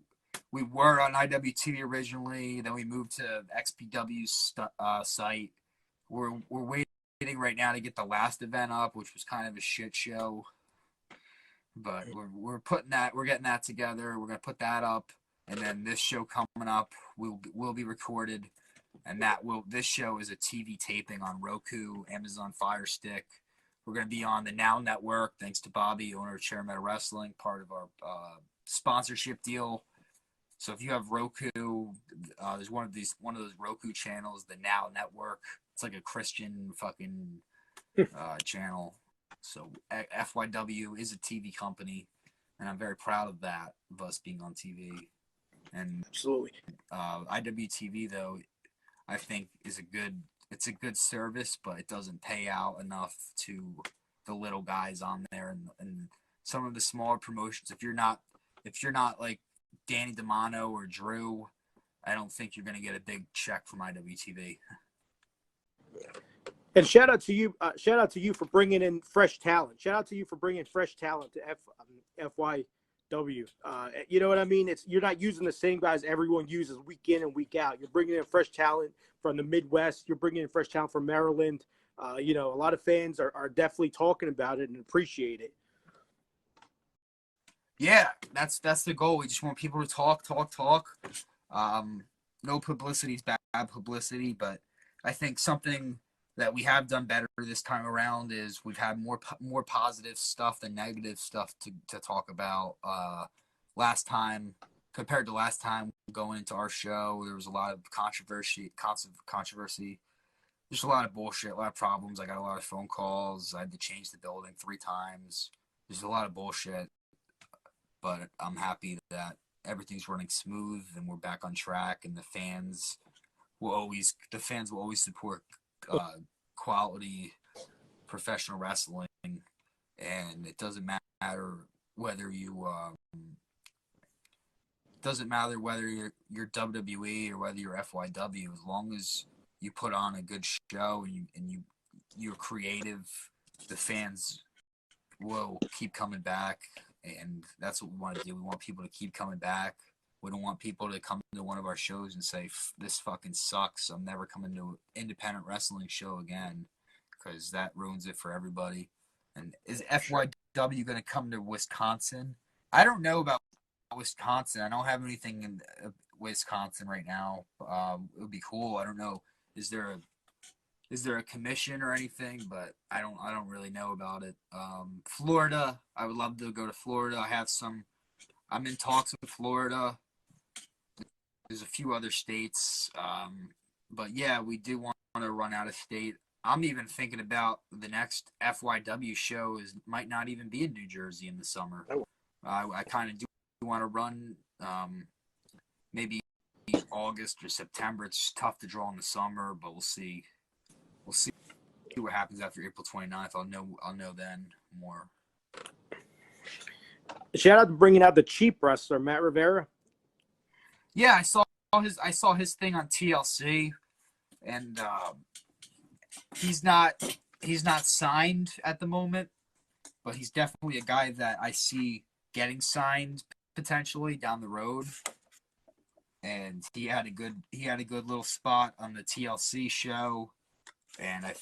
were on IWTV originally. Then we moved to XPW's site. We're waiting right now to get the last event up, which was kind of a shit show. But we're getting that together. We're gonna put that up, and then this show coming up will be recorded, and this show is a TV taping on Roku, Amazon Fire Stick. We're going to be on the Now Network, thanks to Bobby, owner of Chair Metal Wrestling, part of our sponsorship deal. So if you have Roku, there's one of those Roku channels, the Now Network. It's like a Christian fucking channel. So FYW is a TV company, and I'm very proud of that, of us being on TV. And absolutely, IWTV though, I think is it's a good service, but it doesn't pay out enough to the little guys on there and some of the smaller promotions. If you're not like Danny DeMano or Drew, I don't think you're going to get a big check from IWTV. And shout out to you for bringing in fresh talent. Shout out to you for bringing fresh talent to FYW. You know what I mean? You're not using the same guys everyone uses week in and week out. You're bringing in fresh talent from the Midwest. You're bringing in fresh talent from Maryland. You know, a lot of fans are definitely talking about it and appreciate it. Yeah, that's the goal. We just want people to talk. No publicity is bad publicity, but I think something that we have done better this time around is we've had more positive stuff than negative stuff to talk about. Last time, compared to last time going into our show, there was a lot of controversy. There's a lot of bullshit, a lot of problems. I got a lot of phone calls. I had to change the building 3 times. There's a lot of bullshit, but I'm happy that everything's running smooth and we're back on track, and the fans will always support quality professional wrestling, and it doesn't matter whether you doesn't matter whether you're WWE or whether you're FYW, as long as you put on a good show and you're creative, the fans will keep coming back, and that's what we want to do. We want people to keep coming back. We don't want people to come to one of our shows and say, this fucking sucks, I'm never coming to an independent wrestling show again, because that ruins it for everybody. And is FYW going to come to Wisconsin? I don't know about Wisconsin. I don't have anything in Wisconsin right now. It would be cool. I don't know. Is there a commission or anything? But I don't really know about it. Florida. I would love to go to Florida. I'm in talks with Florida. There's a few other states. But yeah, we do want to run out of state. I'm even thinking about the next FYW show might not even be in New Jersey in the summer. I kind of do want to run maybe August or September. It's tough to draw in the summer, but we'll see. We'll see what happens after April 29th. I'll know then more. Shout out to bringing out the cheap wrestler Matt Rivera. Yeah, I saw his thing on TLC, and he's not signed at the moment, but he's definitely a guy that I see getting signed potentially down the road. And he had a good little spot on the TLC show, and I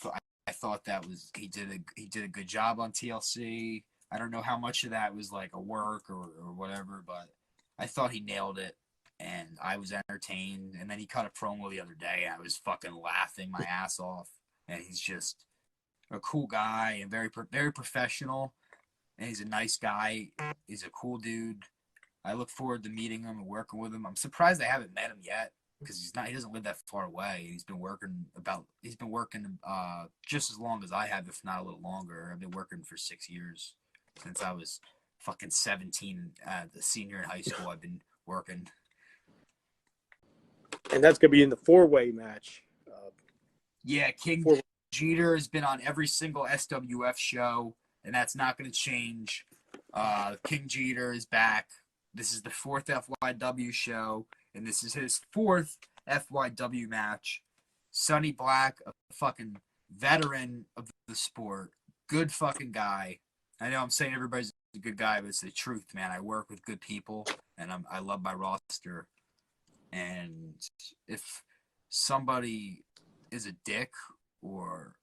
thought that was he did a good job on TLC. I don't know how much of that was like a work or whatever, but I thought he nailed it, and I was entertained. And then he cut a promo the other day, and I was fucking laughing my ass off. And he's just a cool guy and very professional, and he's a nice guy. He's a cool dude. I look forward to meeting him and working with him. I'm surprised I haven't met him yet, because he doesn't live that far away. He's been working just as long as I have, if not a little longer. I've been working for 6 years, since I was fucking 17, the senior in high school. I've been working. And that's gonna be in the 4-way match. Yeah, King Jeter has been on every single SWF show, and that's not going to change. King Jeter is back. This is the 4th FYW show, and this is his 4th FYW match. Sonny Black, a fucking veteran of the sport, good fucking guy. I know I'm saying everybody's a good guy, but it's the truth, man. I work with good people, and I love my roster. And if somebody is a dick or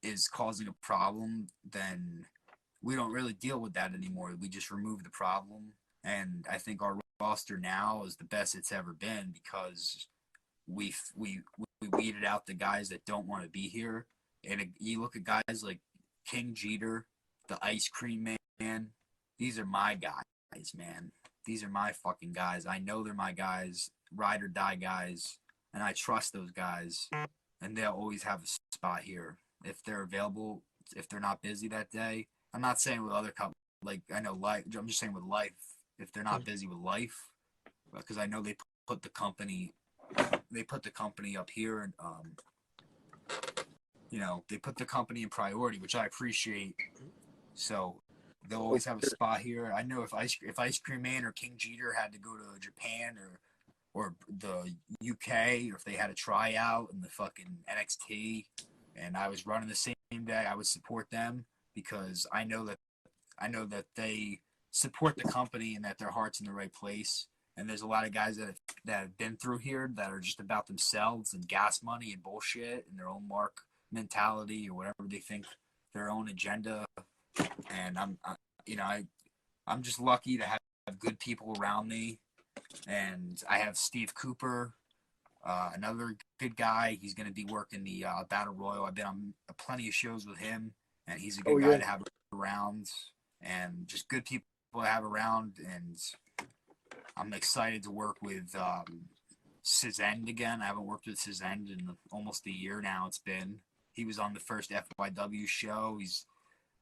is causing a problem, then we don't really deal with that anymore. We just remove the problem. And I think our roster now is the best it's ever been, because we weeded out the guys that don't want to be here. And you look at guys like King Jeter, the Ice Cream Man. These are my guys, man. These are my fucking guys. I know they're my guys, ride or die guys, and I trust those guys, and they'll always have a spot here if they're available, if they're not busy that day. I'm not saying with other companies, like I know life. I'm just saying with life, if they're not busy with life, because I know they put the company up here, and they put the company in priority, which I appreciate. So they'll always have a spot here. I know if Ice Cream Man or King Jeter had to go to Japan or the UK, or if they had a tryout in the fucking NXT, and I was running the same day, I would support them, because I know that they support the company and that their heart's in the right place. And there's a lot of guys that have been through here that are just about themselves and gas money and bullshit and their own mark mentality or whatever they think, their own agenda. And I'm just lucky to have good people around me. And I have Steve Cooper, another good guy. He's going to be working the Battle Royal. I've been on plenty of shows with him, and he's a good guy to have around, and just good people to have around. And I'm excited to work with Cizend again. I haven't worked with Cizend in almost a year now. He was on the first FYW show.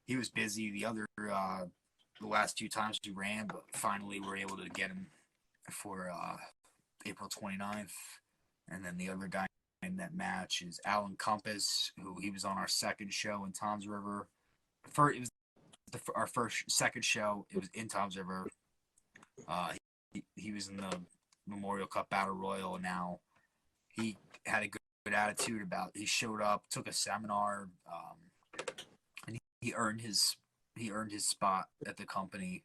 He was busy the last 2 times he ran, but finally we're able to get him for April 29th. And then the other guy in that match is Alan Compass, who he was on our second show in Toms River. Our second show, it was in Toms River. he was in the Memorial Cup Battle Royal, and now he had a good attitude about. He showed up, took a seminar, and he earned his spot at the company.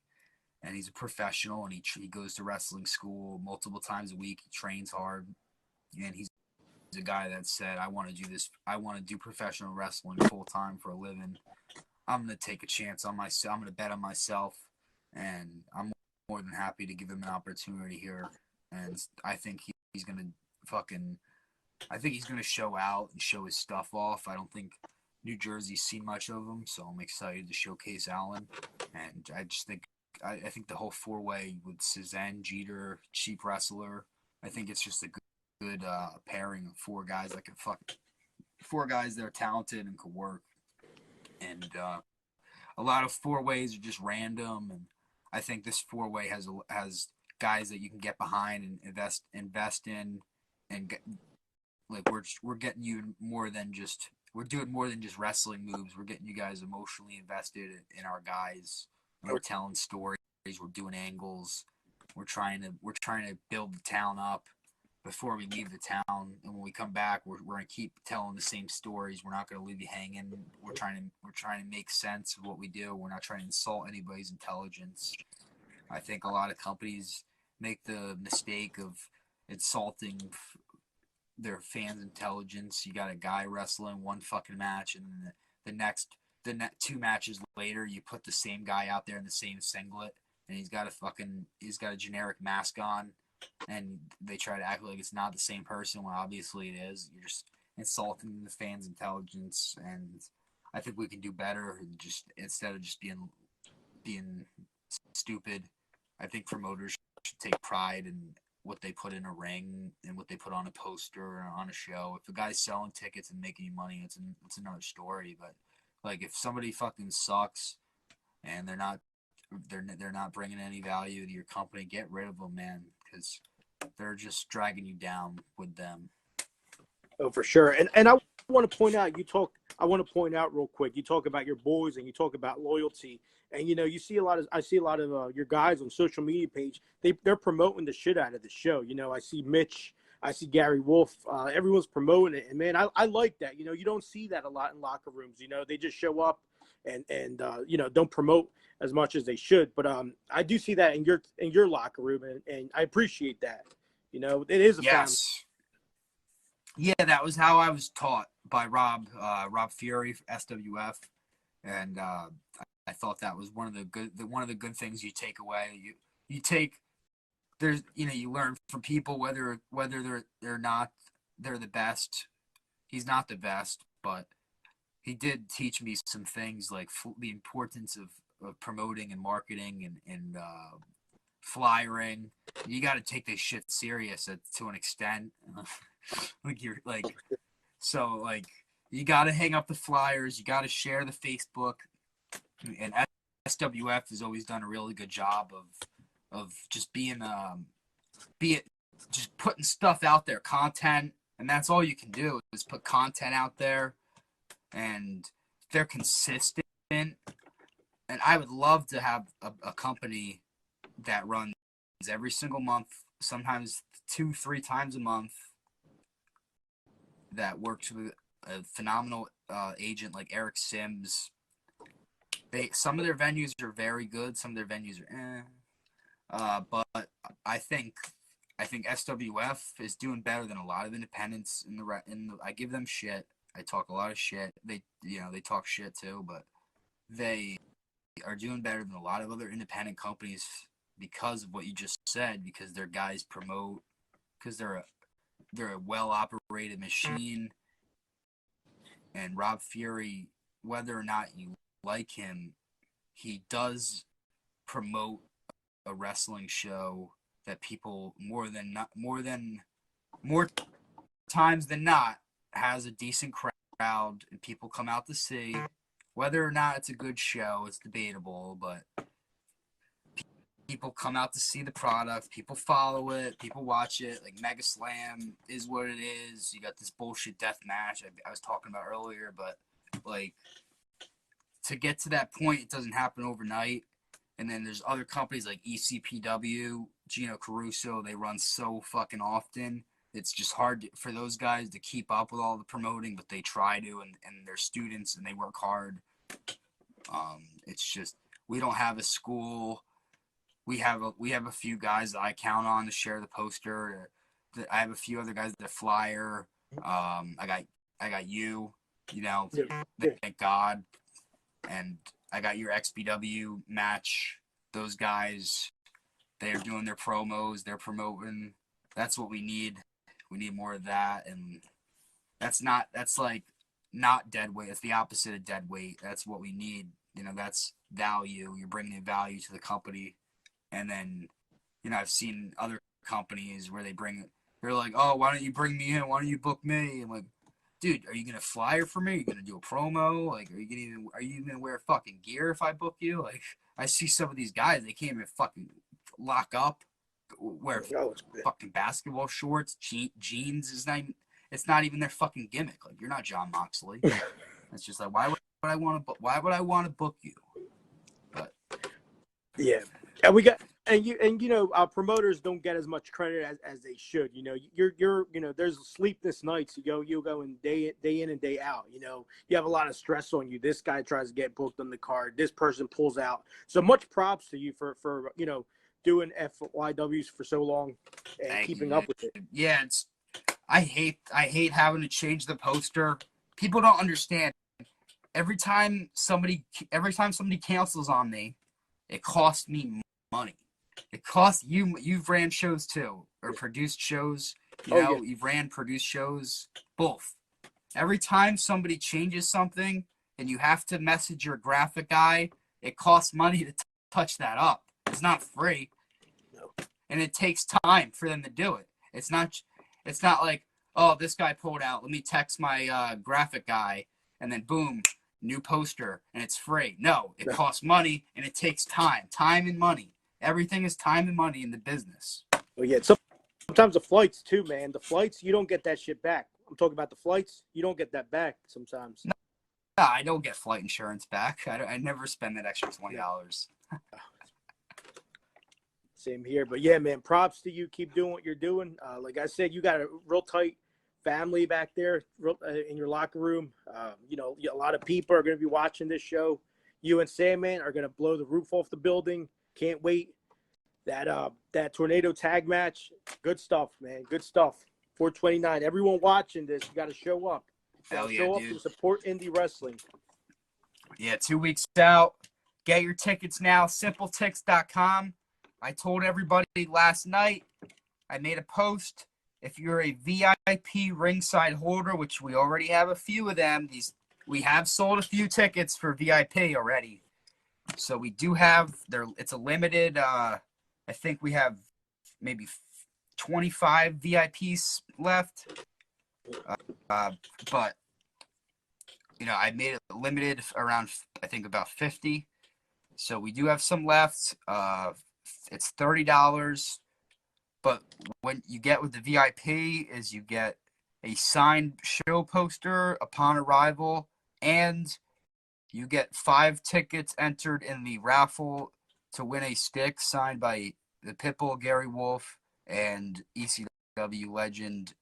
And he's a professional, and he goes to wrestling school multiple times a week. He trains hard, and he's a guy that said, "I want to do this. I want to do professional wrestling full time for a living. I'm gonna take a chance on myself. I'm gonna bet on myself, and I'm more than happy to give him an opportunity here. And I think he's gonna fucking. I think he's gonna show out and show his stuff off. I don't think New Jersey's seen much of him, so I'm excited to showcase Allen. And I just think I think the whole four-way with Cezanne, Jeter, Cheap Wrestler. I think it's just a good pairing of four guys that can four guys that are talented and could work. And a lot of four-ways are just random, and I think this four-way has guys that you can get behind and invest in, and get, like we're getting you more than just we're doing more than just wrestling moves. We're getting you guys emotionally invested in our guys. We're telling stories. We're doing angles. We're trying to build the town up before we leave the town, and when we come back, we're going to keep telling the same stories. We're not going to leave you hanging. We're trying to make sense of what we do. We're not trying to insult anybody's intelligence. I think a lot of companies make the mistake of insulting their fans' intelligence. You got a guy wrestling one fucking match, and the next 2 matches later, you put the same guy out there in the same singlet, and he's got a generic mask on, and they try to act like it's not the same person when obviously it is. You're just insulting the fans' intelligence, and I think we can do better. Just instead of just being stupid, I think promoters should take pride in what they put in a ring and what they put on a poster or on a show. If the guy's selling tickets and making you money, it's another story. But like if somebody fucking sucks and they're not bringing any value to your company, get rid of them, man, because they're just dragging you down with them. Oh, for sure. And I want to point out, I want to point out real quick, you talk about your boys and you talk about loyalty. And, you know, I see a lot of your guys on social media page. They're promoting the shit out of the show. You know, I see Mitch, I see Gary Wolf, everyone's promoting it. And man, I like that. You know, you don't see that a lot in locker rooms. You know, they just show up and you know, don't promote as much as they should. But I do see that in your locker room, and I appreciate that. You know, it is a family. Yeah, that was how I was taught by Rob Fury, SWF, and I thought that was one of the good things you take away. You take you learn from people whether they're the best. He's not the best, but he did teach me some things like the importance of promoting and marketing and flyering. You got to take this shit serious to an extent. You got to hang up the flyers. You got to share the Facebook. And SWF has always done a really good job of just just putting stuff out there, content, and that's all you can do is put content out there, and they're consistent. And I would love to have a company that runs every single month, sometimes 2-3 times a month, that works with a phenomenal agent like Eric Sims. Some of their venues are very good. Some of their venues are but I think SWF is doing better than a lot of independents I give them shit. I talk a lot of shit. They talk shit too, but they are doing better than a lot of other independent companies because of what you just said, because their guys promote, because they're a well-operated machine. And Rob Fury, whether or not you like him, he does promote a wrestling show that people more times than not has a decent crowd and people come out to see. Whether or not it's a good show, it's debatable, but people come out to see the product, people follow it, people watch it. Like Mega Slam is what it is. You got this bullshit death match I was talking about earlier, but like to get to that point, it doesn't happen overnight. And then there's other companies like ECPW Gino Caruso, they run so fucking often. It's just hard for those guys to keep up with all the promoting, but they try to, and they're students and they work hard. It's just we don't have a school. We have a few guys that I count on to share the poster. I have a few other guys that flyer. I got you. You know, thank God, and I got your XPW match. Those guys, they're doing their promos. They're promoting. That's what we need. We need more of that, and that's like not dead weight. It's the opposite of dead weight. That's what we need. You know, that's value. You're bringing in value to the company, and then, you know, I've seen other companies where they're like, oh, why don't you bring me in? Why don't you book me? I'm like, dude, are you gonna flyer for me? Are you gonna do a promo? Like, are you even gonna wear fucking gear if I book you? Like, I see some of these guys, they can't even fucking lock up, wear fucking basketball shorts, jeans. It's not even their fucking gimmick. Like, you're not John Moxley. It's just like, why would I want to book you? But yeah, and you know, our promoters don't get as much credit as they should. You know, you're you know, there's sleepless nights. You go in day in and day out. You know, you have a lot of stress on you. This guy tries to get booked on the card. This person pulls out. So much props to you for you know, doing FYWs for so long and keeping up with it. Yeah, I hate having to change the poster. People don't understand. Every time somebody cancels on me, it costs me money. It costs you. You've ran shows too, or produced shows. You've produced shows, both. Every time somebody changes something and you have to message your graphic guy, it costs money to touch that up. It's not free, and it takes time for them to do it. It's not like, oh, this guy pulled out. Let me text my graphic guy, and then boom, new poster, and it's free. No, it costs money, and it takes time and money. Everything is time and money in the business. Well, yeah, sometimes the flights too, man. The flights, you don't get that shit back. I'm talking about the flights. You don't get that back sometimes. No, I don't get flight insurance back. I never spend that extra $20. Same here. But, yeah, man, props to you. Keep doing what you're doing. Like I said, you got a real tight family back there in your locker room. You know, a lot of people are going to be watching this show. You and Sandman are going to blow the roof off the building. Can't wait. That tornado tag match, good stuff, man. Good stuff. 429. Everyone watching this, you got to show up. Hell yeah, show up dude. to support indie wrestling. Yeah, 2 weeks out. Get your tickets now. Simpletix.com. I told everybody last night. I made a post. If you're a VIP ringside holder, which we already have a few of them, we have sold a few tickets for VIP already. So we do have it's a limited. I think we have maybe 25 VIPs left. But you know, I made it limited around, I think, about 50. So we do have some left. It's $30. But when you get with the VIP is you get a signed show poster upon arrival, and you get 5 tickets entered in the raffle to win a stick signed by the Pitbull, Gary Wolf, and ECW legend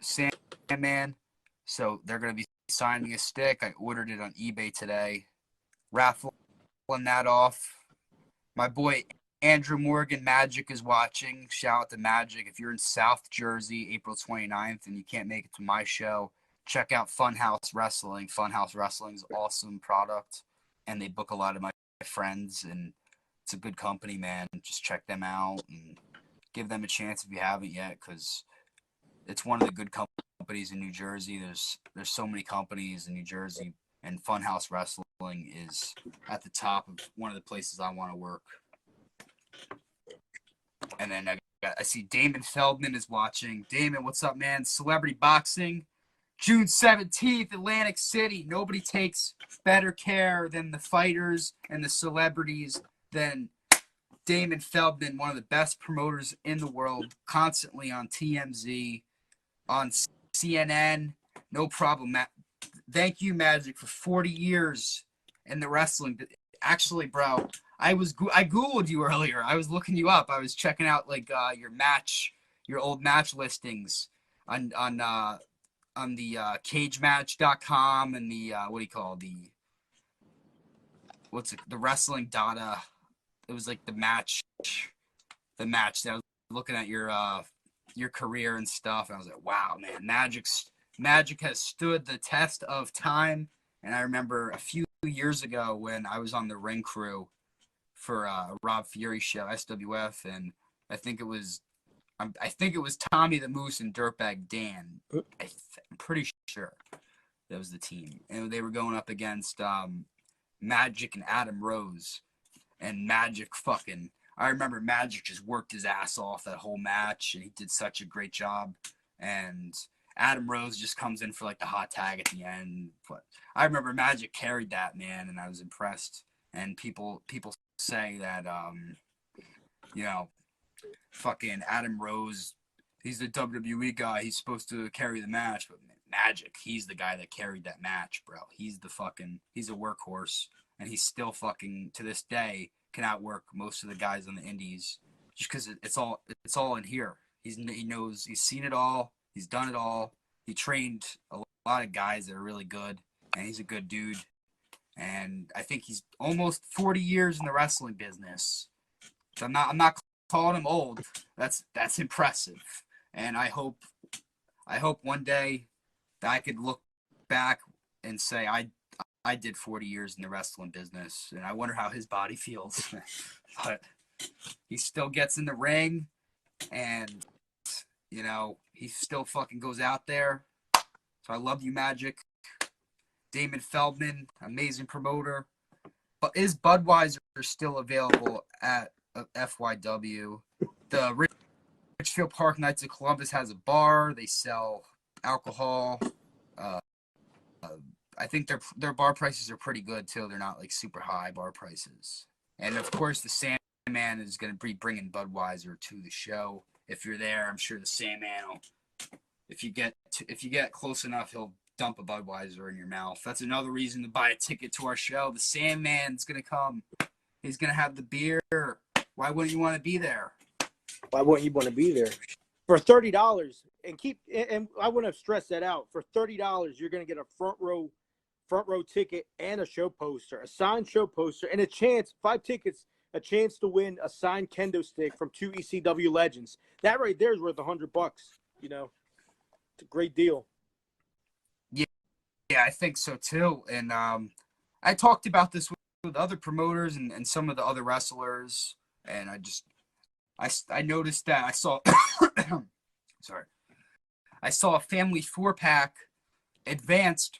Sandman. So they're going to be signing a stick. I ordered it on eBay today. Raffling that off. My boy Andrew Morgan Magic is watching. Shout out to Magic. If you're in South Jersey, April 29th, and you can't make it to my show, check out Funhouse Wrestling. Funhouse Wrestling is an awesome product, and they book a lot of my friends, and it's a good company, man. Just check them out and give them a chance if you haven't yet, because it's one of the good companies in New Jersey. There's so many companies in New Jersey, and Funhouse Wrestling is at the top of one of the places I want to work. And then I see Damon Feldman is watching. Damon, what's up, man? Celebrity Boxing, June 17th, Atlantic City. Nobody takes better care than the fighters and the celebrities than Damon Feldman, one of the best promoters in the world, constantly on TMZ, on CNN. No problem. Thank you, Magic, for 40 years in the wrestling. Actually, bro, I googled you earlier. I was looking you up. I was checking out like your old match listings on the cagematch.com and the what do you call the wrestling data. It was like the match that I was looking at your career and stuff, and I was like, wow, man, Magic has stood the test of time. And I remember a few years ago when I was on the ring crew for Rob Fury show, SWF, and I think it was Tommy the Moose and Dirtbag Dan. I'm pretty sure that was the team, and they were going up against Magic and Adam Rose, and I remember Magic just worked his ass off that whole match, and he did such a great job, and Adam Rose just comes in for like the hot tag at the end. But I remember Magic carried that, man, and I was impressed. And people say that fucking Adam Rose, he's the WWE guy, he's supposed to carry the match, but Magic, he's the guy that carried that match, bro. He's a workhorse, and he's still fucking to this day can outwork most of the guys on the indies just because it's all in here. He knows, he's seen it all, he's done it all. He trained a lot of guys that are really good, and he's a good dude. And I think he's almost 40 years in the wrestling business. So I'm not calling him old. That's impressive. And I hope one day that I could look back and say I did 40 years in the wrestling business, and I wonder how his body feels. But he still gets in the ring, and he still fucking goes out there. So I love you, Magic. Damon Feldman, amazing promoter. But is Budweiser still available at FYW? The Richfield Park Knights of Columbus has a bar. They sell alcohol. I think their bar prices are pretty good too. They're not like super high bar prices. And of course, the Sandman is going to be bringing Budweiser to the show. If you're there, I'm sure the Sandman will. If you get close enough, he'll dump a Budweiser in your mouth. That's another reason to buy a ticket to our show. The Sandman's going to come. He's going to have the beer. Why wouldn't you want to be there? Why wouldn't you want to be there? For $30, and I want to stress that out. For $30, you're going to get a front row ticket and a show poster, a signed show poster, and a chance, 5 tickets, a chance to win a signed kendo stick from 2 ECW legends. That right there is worth $100. It's a great deal. Yeah, I think so too. And I talked about this with other promoters and some of the other wrestlers, and I noticed that I saw I saw a family 4-pack, advanced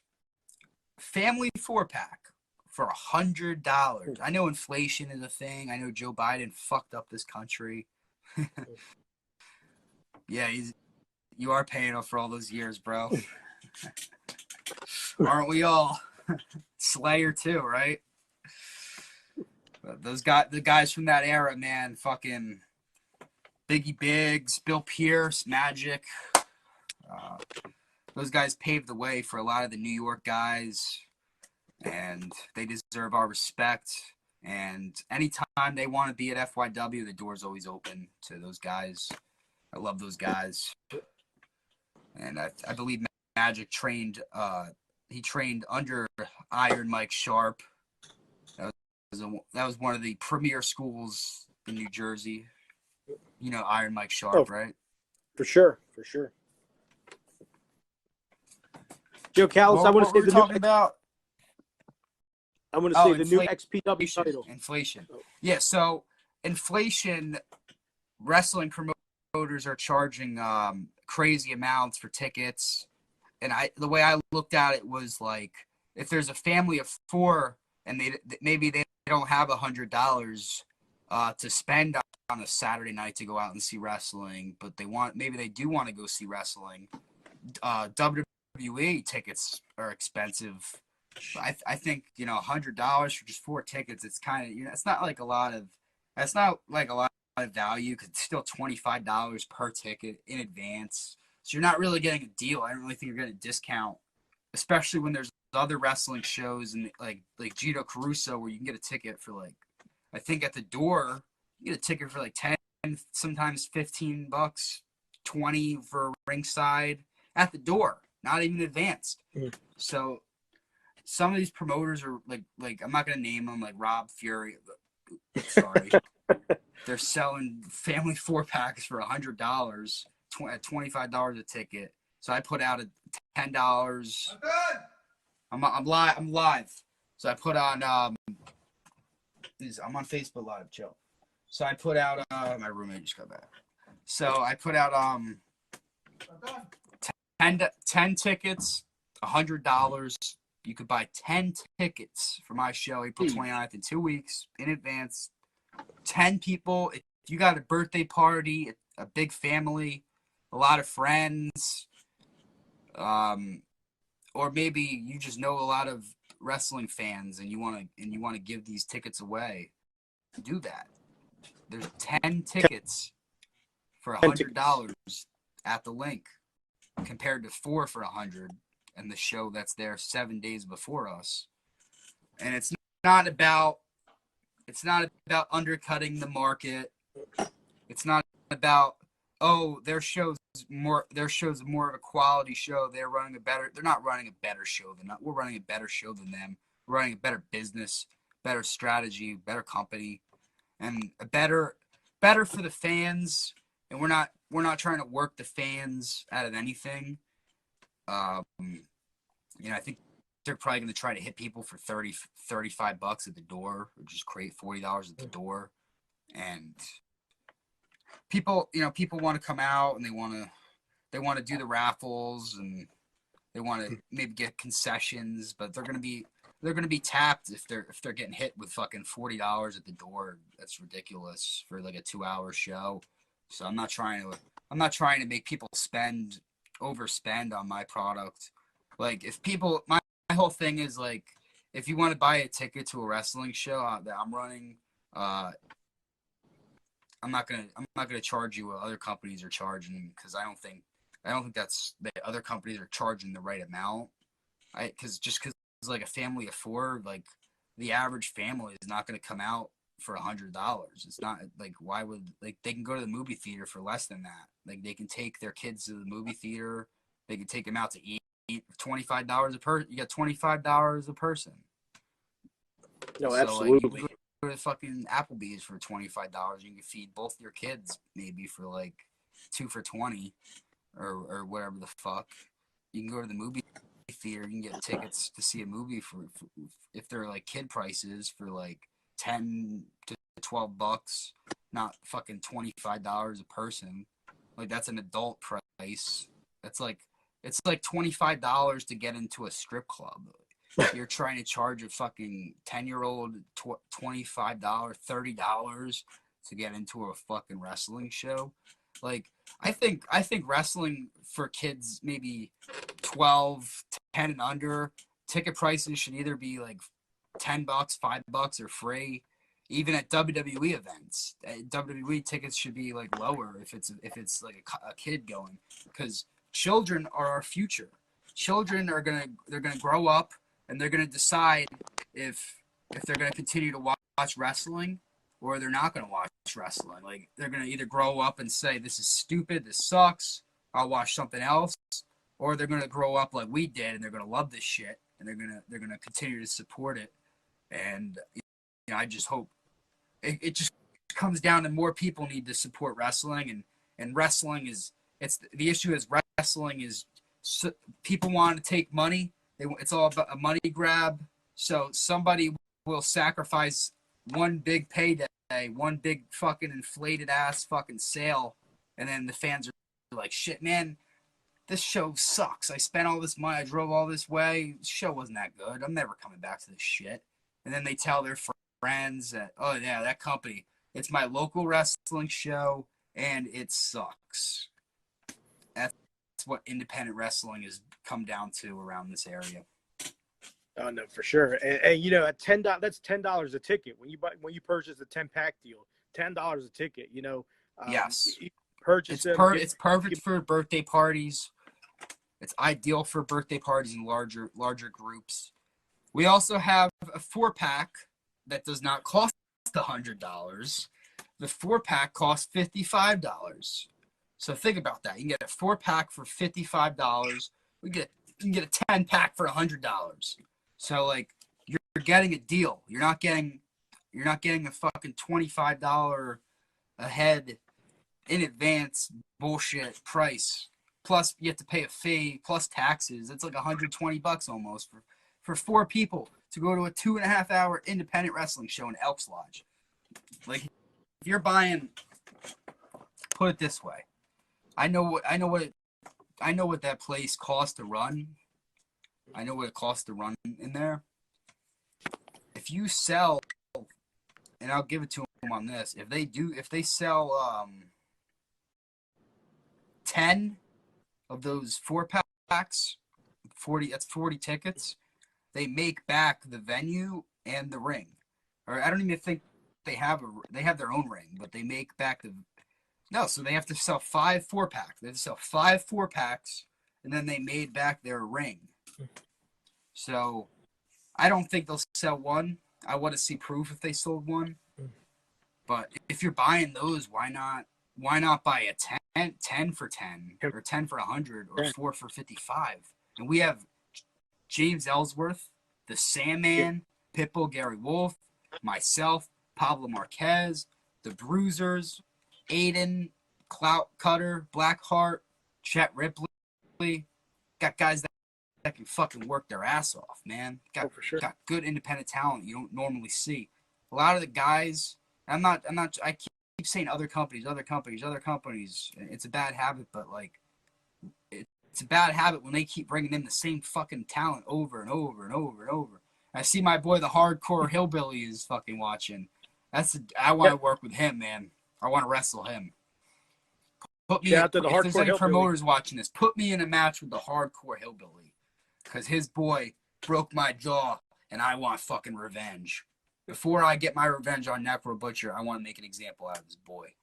family 4-pack for $100. I know inflation is a thing. I know Joe Biden fucked up this country. Yeah, you are paying off for all those years, bro. Aren't we all? Slayer too, right? The guys from that era, man, fucking Biggie Biggs, Bill Pierce, Magic. Those guys paved the way for a lot of the New York guys, and they deserve our respect. And anytime they want to be at FYW, the door's always open to those guys. I love those guys. And I believe Magic trained he trained under Iron Mike Sharp. That was one of the premier schools in New Jersey. You know Iron Mike Sharp, right? For sure. Joe Callis, I want to say the new XPW title. Inflation. Yeah, so inflation, wrestling promoters are charging crazy amounts for tickets. And the way I looked at it was like, if there's a family of 4 and maybe they don't have $100 to spend on a Saturday night to go out and see wrestling, but maybe they do want to go see wrestling. WWE tickets are expensive. I think $100 for just 4 tickets. It's kind of it's not like a lot of value because it's still $25 per ticket in advance. So you're not really getting a deal. I don't really think you're getting a discount, especially when there's other wrestling shows and like Gito Caruso where you can get a ticket for like I think at the door, you get a ticket for like 10, sometimes $15, 20 for ringside at the door, not even advanced. So some of these promoters are like I'm not gonna name them, like Rob Fury. Sorry, they're selling family 4-packs for $100, at $25 a ticket. So I put out a $10. I'm live. So I put on I'm on Facebook Live, chill. So I put out my roommate just got back. So I put out 10 tickets, $100. You could buy 10 tickets for my show April 29th in 2 weeks in advance. 10 people. If you got a birthday party, a big family, a lot of friends, or maybe you just know a lot of wrestling fans and you want to give these tickets away, do that. There's 10 tickets for $100 at the link, compared to 4 for $100 and the show that's there 7 days before us. And it's not about undercutting the market. It's not about, oh, their show's more of a quality show. They're not running a better show than us. We're running a better show than them. We're running a better business, better strategy, better company, and a better for the fans. And we're not trying to work the fans out of anything. I think they're probably going to try to hit people for $35 at the door, or just create $40 at the door. And people want to come out and they want to do the raffles and they want to maybe get concessions, but they're going to be tapped if they're getting hit with fucking $40 at the door. That's ridiculous for like a 2-hour show. So I'm not trying to make people overspend on my product. Like, if people, my whole thing is like, if you want to buy a ticket to a wrestling show that I'm running, I'm not gonna charge you what other companies are charging, because I don't think that's the other companies are charging the right amount. Because it's like a family of 4, like the average family is not gonna come out for $100. It's not like, why would, like, they can go to the movie theater for less than that. Like, they can take their kids to the movie theater. They can take them out to eat. $25 a person. You got $25 a person. No, so, absolutely. Like, you go to fucking Applebee's for $25. You can feed both your kids maybe for like 2 for $20, or whatever the fuck. You can go to the movie theater. You can get tickets to see a movie for if they're like kid prices, for like $10 to $12, not fucking $25 a person. Like, that's an adult price. It's like $25 to get into a strip club. You're trying to charge a fucking 10-year-old $25, $30 to get into a fucking wrestling show. Like, I think wrestling for kids, maybe 12, 10 and under, ticket prices should either be like $10, $5, or free. Even at WWE events, WWE tickets should be like lower if it's like a kid going, because children are our future. Children they're gonna grow up and they're gonna decide if they're gonna continue to watch wrestling or they're not gonna watch wrestling. Like, they're gonna either grow up and say, this is stupid, this sucks, I'll watch something else, or they're gonna grow up like we did and they're gonna love this shit and they're gonna continue to support it. And I just hope it just comes down to more people need to support wrestling, and wrestling is, the issue is wrestling is, people want to take money. It's all about a money grab. So somebody will sacrifice one big payday, one big fucking inflated ass fucking sale, and then the fans are like, shit, man, this show sucks. I spent all this money. I drove all this way. The show wasn't that good. I'm never coming back to this shit. And then they tell their friends that, oh yeah, that company, it's my local wrestling show and it sucks. That's what independent wrestling has come down to around this area. Oh no, for sure. And at $10, that's $10 a ticket when you purchase a 10-pack deal. $10 a ticket. Yes. You purchase it's perfect for birthday parties. It's ideal for birthday parties and larger groups. We also have a 4-pack that does not cost $100. The 4-pack costs $55. So think about that. You can get a 4-pack for $55. You can get a 10-pack for $100. So like you're getting a deal. You're not getting a fucking $25 a head in advance bullshit price. Plus you have to pay a fee plus taxes. It's like $120 almost for 4 people to go to a 2.5-hour independent wrestling show in Elks Lodge. Like if you're buying, put it this way. I know what that place costs to run. I know what it costs to run in there. If you sell, and I'll give it to them on this, if they sell 10 of those 4-packs, 40 tickets, they make back the venue and the ring. Or I don't even think they have their own ring, but they make back so they have to sell 5 4-packs. They have to sell 5 4-packs, and then they made back their ring. So I don't think they'll sell one. I want to see proof if they sold one. But if you're buying those, why not buy a 10 for 10 or 10 for 100 or 4 for 55? And we have James Ellsworth, the Sandman, Pitbull, Gary Wolf, myself, Pablo Marquez, the Bruisers, Aiden, Clout Cutter, Blackheart, Chet Ripley. Got guys that can fucking work their ass off, man. Got good independent talent you don't normally see. A lot of the guys, I keep saying other companies. It's a bad habit, but like it's a bad habit when they keep bringing in the same fucking talent over and over and over and over. I see my boy, the Hardcore Hillbilly, is fucking watching. I want to work with him, man. I want to wrestle him. If there's any promoters watching this, put me in a match with the Hardcore Hillbilly. Because his boy broke my jaw, and I want fucking revenge. Before I get my revenge on Necro Butcher, I want to make an example out of this boy.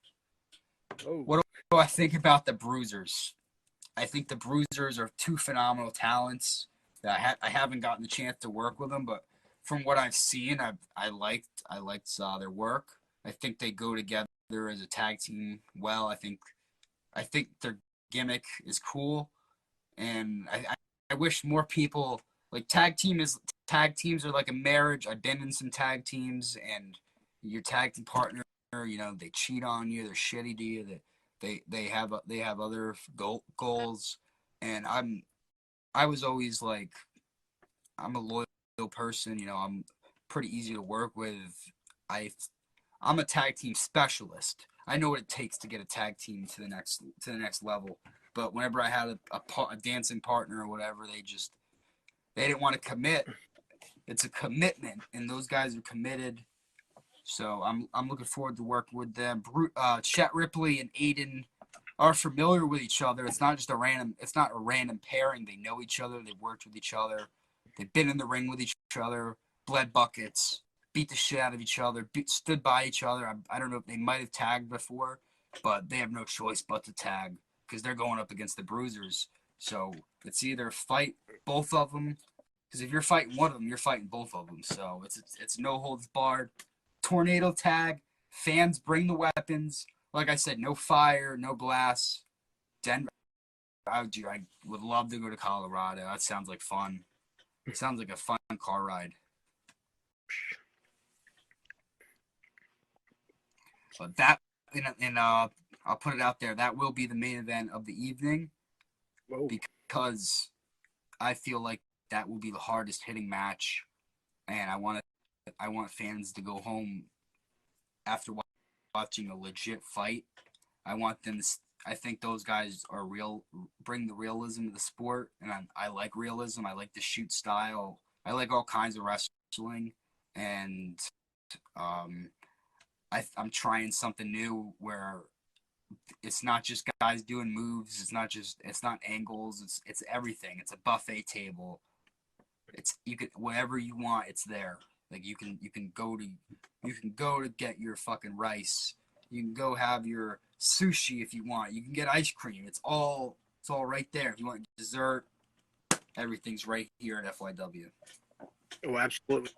Oh. What do I think about the Bruisers? I think the Bruisers are 2 phenomenal talents. I haven't gotten the chance to work with them, but from what I've seen, I liked their work. I think they go together as a tag team well. I think their gimmick is cool, and I wish more people like tag teams are like a marriage. I've been in some tag teams, and your tag team partner, they cheat on you, they're shitty to you, that they have other goals, and I was always like, I'm a loyal person, I'm pretty easy to work with. I'm a tag team specialist. I know what it takes to get a tag team to the next level. But whenever I had a dancing partner or whatever, they didn't want to commit. It's a commitment, and those guys are committed. So I'm looking forward to working with them. Chet Ripley and Aiden are familiar with each other. It's not a random pairing. They know each other. They've worked with each other. They've been in the ring with each other, bled buckets, beat the shit out of each other, stood by each other. I don't know if they might have tagged before, but they have no choice but to tag because they're going up against the Bruisers. So it's either fight both of them, because if you're fighting one of them, you're fighting both of them. So it's no holds barred. Tornado tag. Fans bring the weapons. Like I said, no fire, no glass. Denver. I would love to go to Colorado. That sounds like fun. It sounds like a fun car ride. But that, and I'll put it out there, that will be the main event of the evening. Whoa. Because I feel like that will be the hardest hitting match, and I want fans to go home after watching a legit fight. I want them to. I think those guys are real, bring the realism to the sport, and I like realism. I like the shoot style. I like all kinds of wrestling, and I'm trying something new where it's not just guys doing moves. It's not angles. It's everything. It's a buffet table. You can whatever you want. It's there. Like you can go to get your fucking rice. You can go have your sushi if you want. You can get ice cream. It's all right there. If you want dessert, everything's right here at FYW. Oh, absolutely,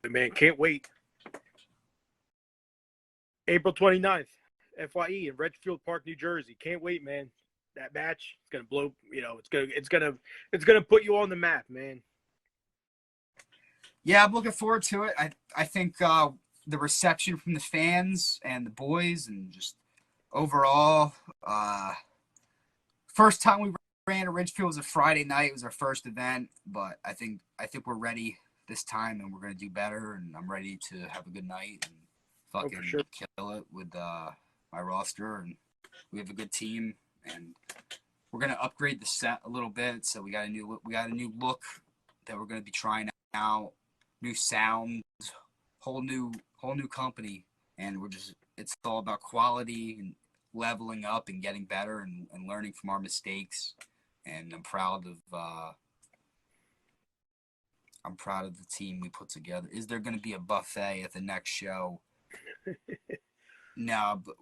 man! Can't wait. April 29th, FYE in Redfield Park, New Jersey. Can't wait, man. That match is gonna blow. You know, it's gonna put you on the map, man. Yeah, I'm looking forward to it. I think the reception from the fans and the boys and just overall, first time we ran at Ridgefield was a Friday night. It was our first event, but I think we're ready this time and we're gonna do better. And I'm ready to have a good night and fucking sure. kill it with my roster. And we have a good team and we're gonna upgrade the set a little bit. So we got a new look that we're gonna be trying out. New sound, whole new company, and it's all about quality and leveling up and getting better and learning from our mistakes. And I'm proud of the team we put together. Is there going to be a buffet at the next show? No, but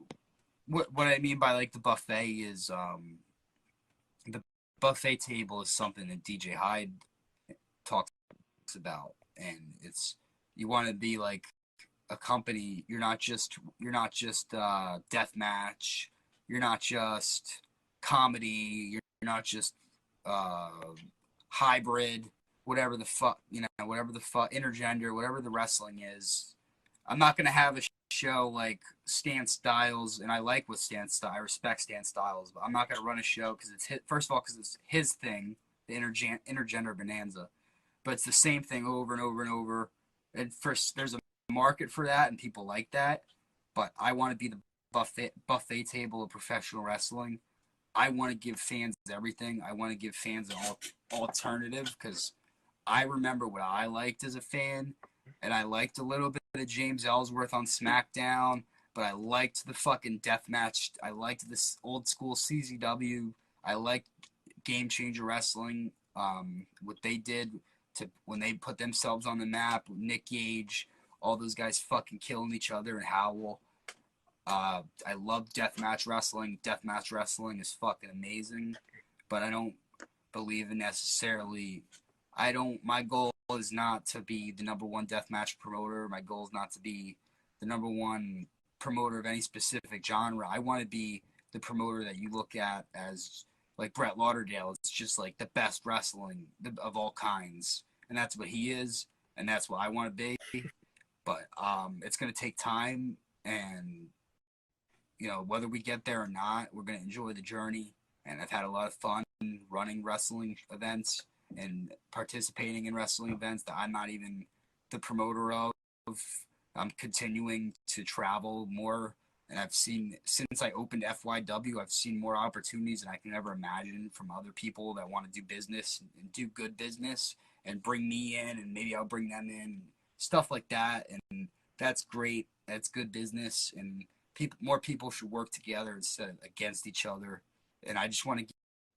what I mean by like the buffet is the buffet table is something that DJ Hyde talks about, and it's you want to be like a company. You're not just death match. You're not just comedy. You're not just hybrid. Whatever the fuck, intergender, whatever the wrestling is. I'm not gonna have a show like Stan Styles, and I like what I respect Stan Styles, but I'm not gonna run a show because because it's his thing, the intergender bonanza. But it's the same thing over and over and over. And first, there's a market for that, and people like that. But I want to be the buffet table of professional wrestling. I want to give fans everything. I want to give fans an alternative because I remember what I liked as a fan, and I liked a little bit of James Ellsworth on SmackDown, but I liked the fucking deathmatch. I liked this old school CZW. I liked Game Changer Wrestling, what they did when they put themselves on the map with Nick Gage, all those guys fucking killing each other and Howell. I love deathmatch wrestling. Deathmatch wrestling is fucking amazing, but I don't believe in necessarily. My goal is not to be the number one deathmatch promoter. My goal is not to be the number one promoter of any specific genre. I want to be the promoter that you look at as like Brett Lauderdale. It's just like the best wrestling of all kinds, and that's what he is, and that's what I want to be. But it's gonna take time, and whether we get there or not, we're gonna enjoy the journey. And I've had a lot of fun running wrestling events and participating in wrestling events that I'm not even the promoter of. I'm continuing to travel more. And I've seen, since I opened FYW, I've seen more opportunities than I can ever imagine from other people that want to do business and do good business and bring me in, and maybe I'll bring them in, stuff like that. And that's great. That's good business. And more people should work together instead of against each other. And I just want to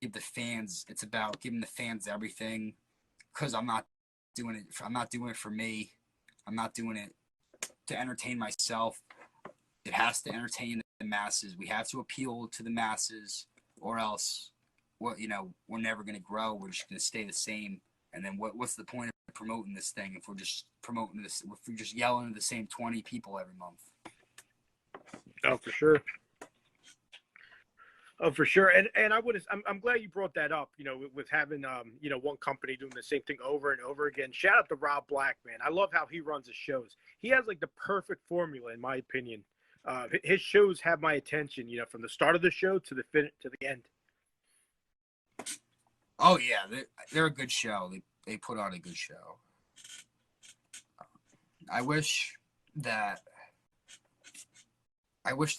give the fans, it's about giving the fans everything, because I'm not doing it for me. I'm not doing it to entertain myself. It has to entertain the masses. We have to appeal to the masses, or else, we're never going to grow. We're just going to stay the same. And then what's the point of promoting this thing if we're just promoting this? If we're just yelling at the same 20 people every month? Oh, for sure. Oh, for sure. And I'm glad you brought that up, with having, one company doing the same thing over and over again. Shout out to Rob Black, man. I love how he runs his shows. He has like the perfect formula, in my opinion. His shows have my attention, from the start of the show to the end. Oh yeah, they're a good show. They put on a good show. I wish that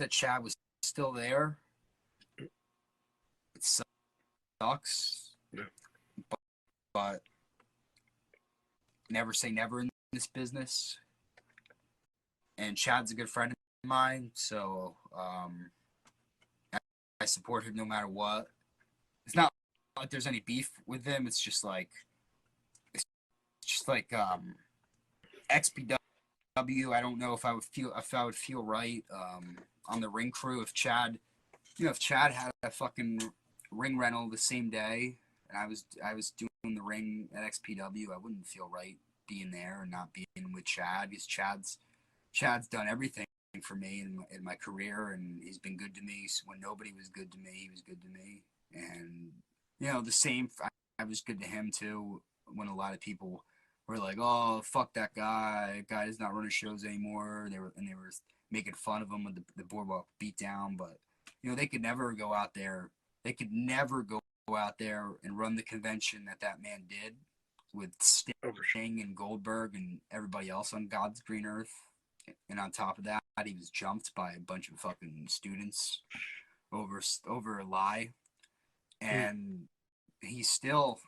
Chad was still there. It sucks, yeah. but never say never in this business. And Chad's a good friend of mine, so I support him no matter what. It's not like there's any beef with him. It's just like XPW. I don't know if I would feel right on the ring crew if Chad had a fucking ring rental the same day and I was doing the ring at XPW. I wouldn't feel right being there and not being with Chad, because Chad's done everything for me in my career, and he's been good to me. So when nobody was good to me, he was good to me. And, you know, the same, I was good to him too, when a lot of people were like, oh, fuck that guy. Guy does not run shows anymore. They were making fun of him with the boardwalk beatdown. But, you know, they could never go out there. They could never go out there and run the convention that man did with Sting and Goldberg and everybody else on God's green earth. And on top of that, he was jumped by a bunch of fucking students over a lie. And he still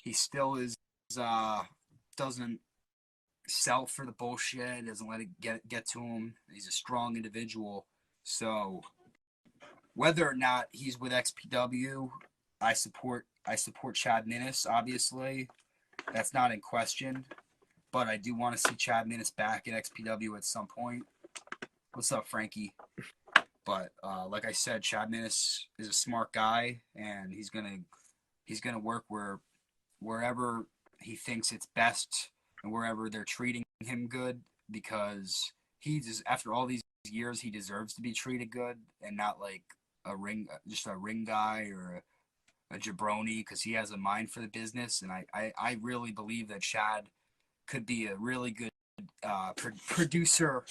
is doesn't sell for the bullshit, doesn't let it get to him. He's a strong individual. So whether or not he's with XPW, I support Chad Minnis, obviously. That's not in question. But I do want to see Chad Minnis back at XPW at some point. What's up, Frankie? But like I said, Chad Minnis is a smart guy, and he's gonna work wherever he thinks it's best and wherever they're treating him good, because after all these years, he deserves to be treated good and not like just a ring guy or a jabroni, because he has a mind for the business. And I really believe that Chad could be a really good producer.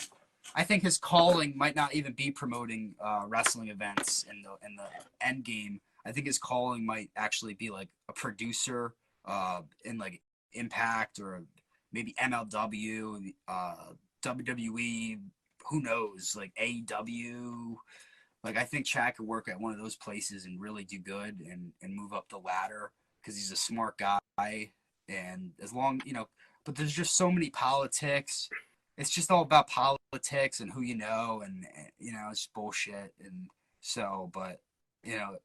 I think his calling might not even be promoting wrestling events in the end game. I think his calling might actually be like a producer in like Impact or maybe MLW, WWE, who knows, like AEW. Like, I think Chad could work at one of those places and really do good and move up the ladder, because he's a smart guy. And as long, you know, but there's just so many politics. It's just all about politics and who you know, and you know, it's just bullshit. And so, but you know,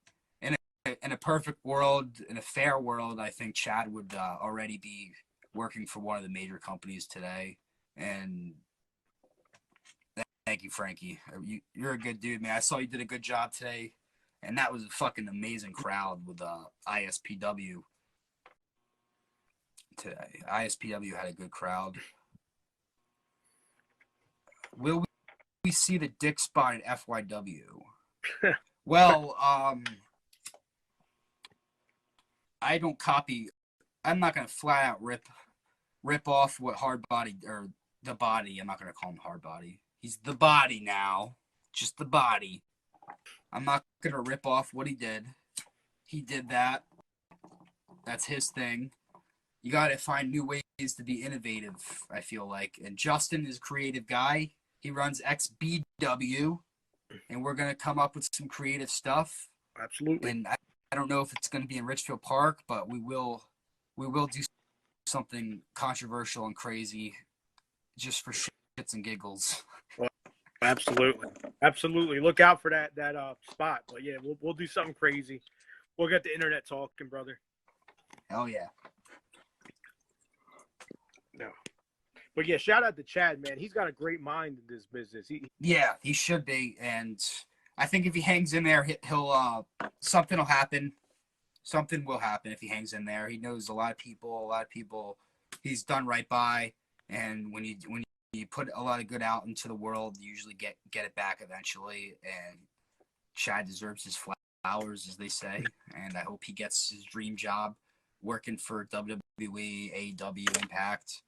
in a perfect world, in a fair world, I think Chad would already be working for one of the major companies today. And thank you, Frankie. You're a good dude, man. I saw you did a good job today, and that was a fucking amazing crowd with ISPW today. ISPW had a good crowd. Will we see the dick spot at FYW? Well, I don't copy. I'm not gonna flat out rip off what Hard Body, or the Body. I'm not gonna call him Hard Body. He's the Body now, just the Body. I'm not gonna rip off what he did. He did that. That's his thing. You gotta find new ways to be innovative, I feel like. And Justin is a creative guy. He runs XBW, and we're gonna come up with some creative stuff. Absolutely. And I don't know if it's gonna be in Richfield Park, but we will do something controversial and crazy, just for shits and giggles. Well, absolutely. Look out for that spot. But yeah, we'll do something crazy. We'll get the internet talking, brother. Hell yeah. No. But yeah, shout out to Chad, man. He's got a great mind in this business. He should be. And I think if he hangs in there, he'll something will happen. Something will happen if he hangs in there. He knows a lot of people he's done right by. And when you put a lot of good out into the world, you usually get it back eventually. And Chad deserves his flowers, as they say. And I hope he gets his dream job working for WWE, AEW, Impact.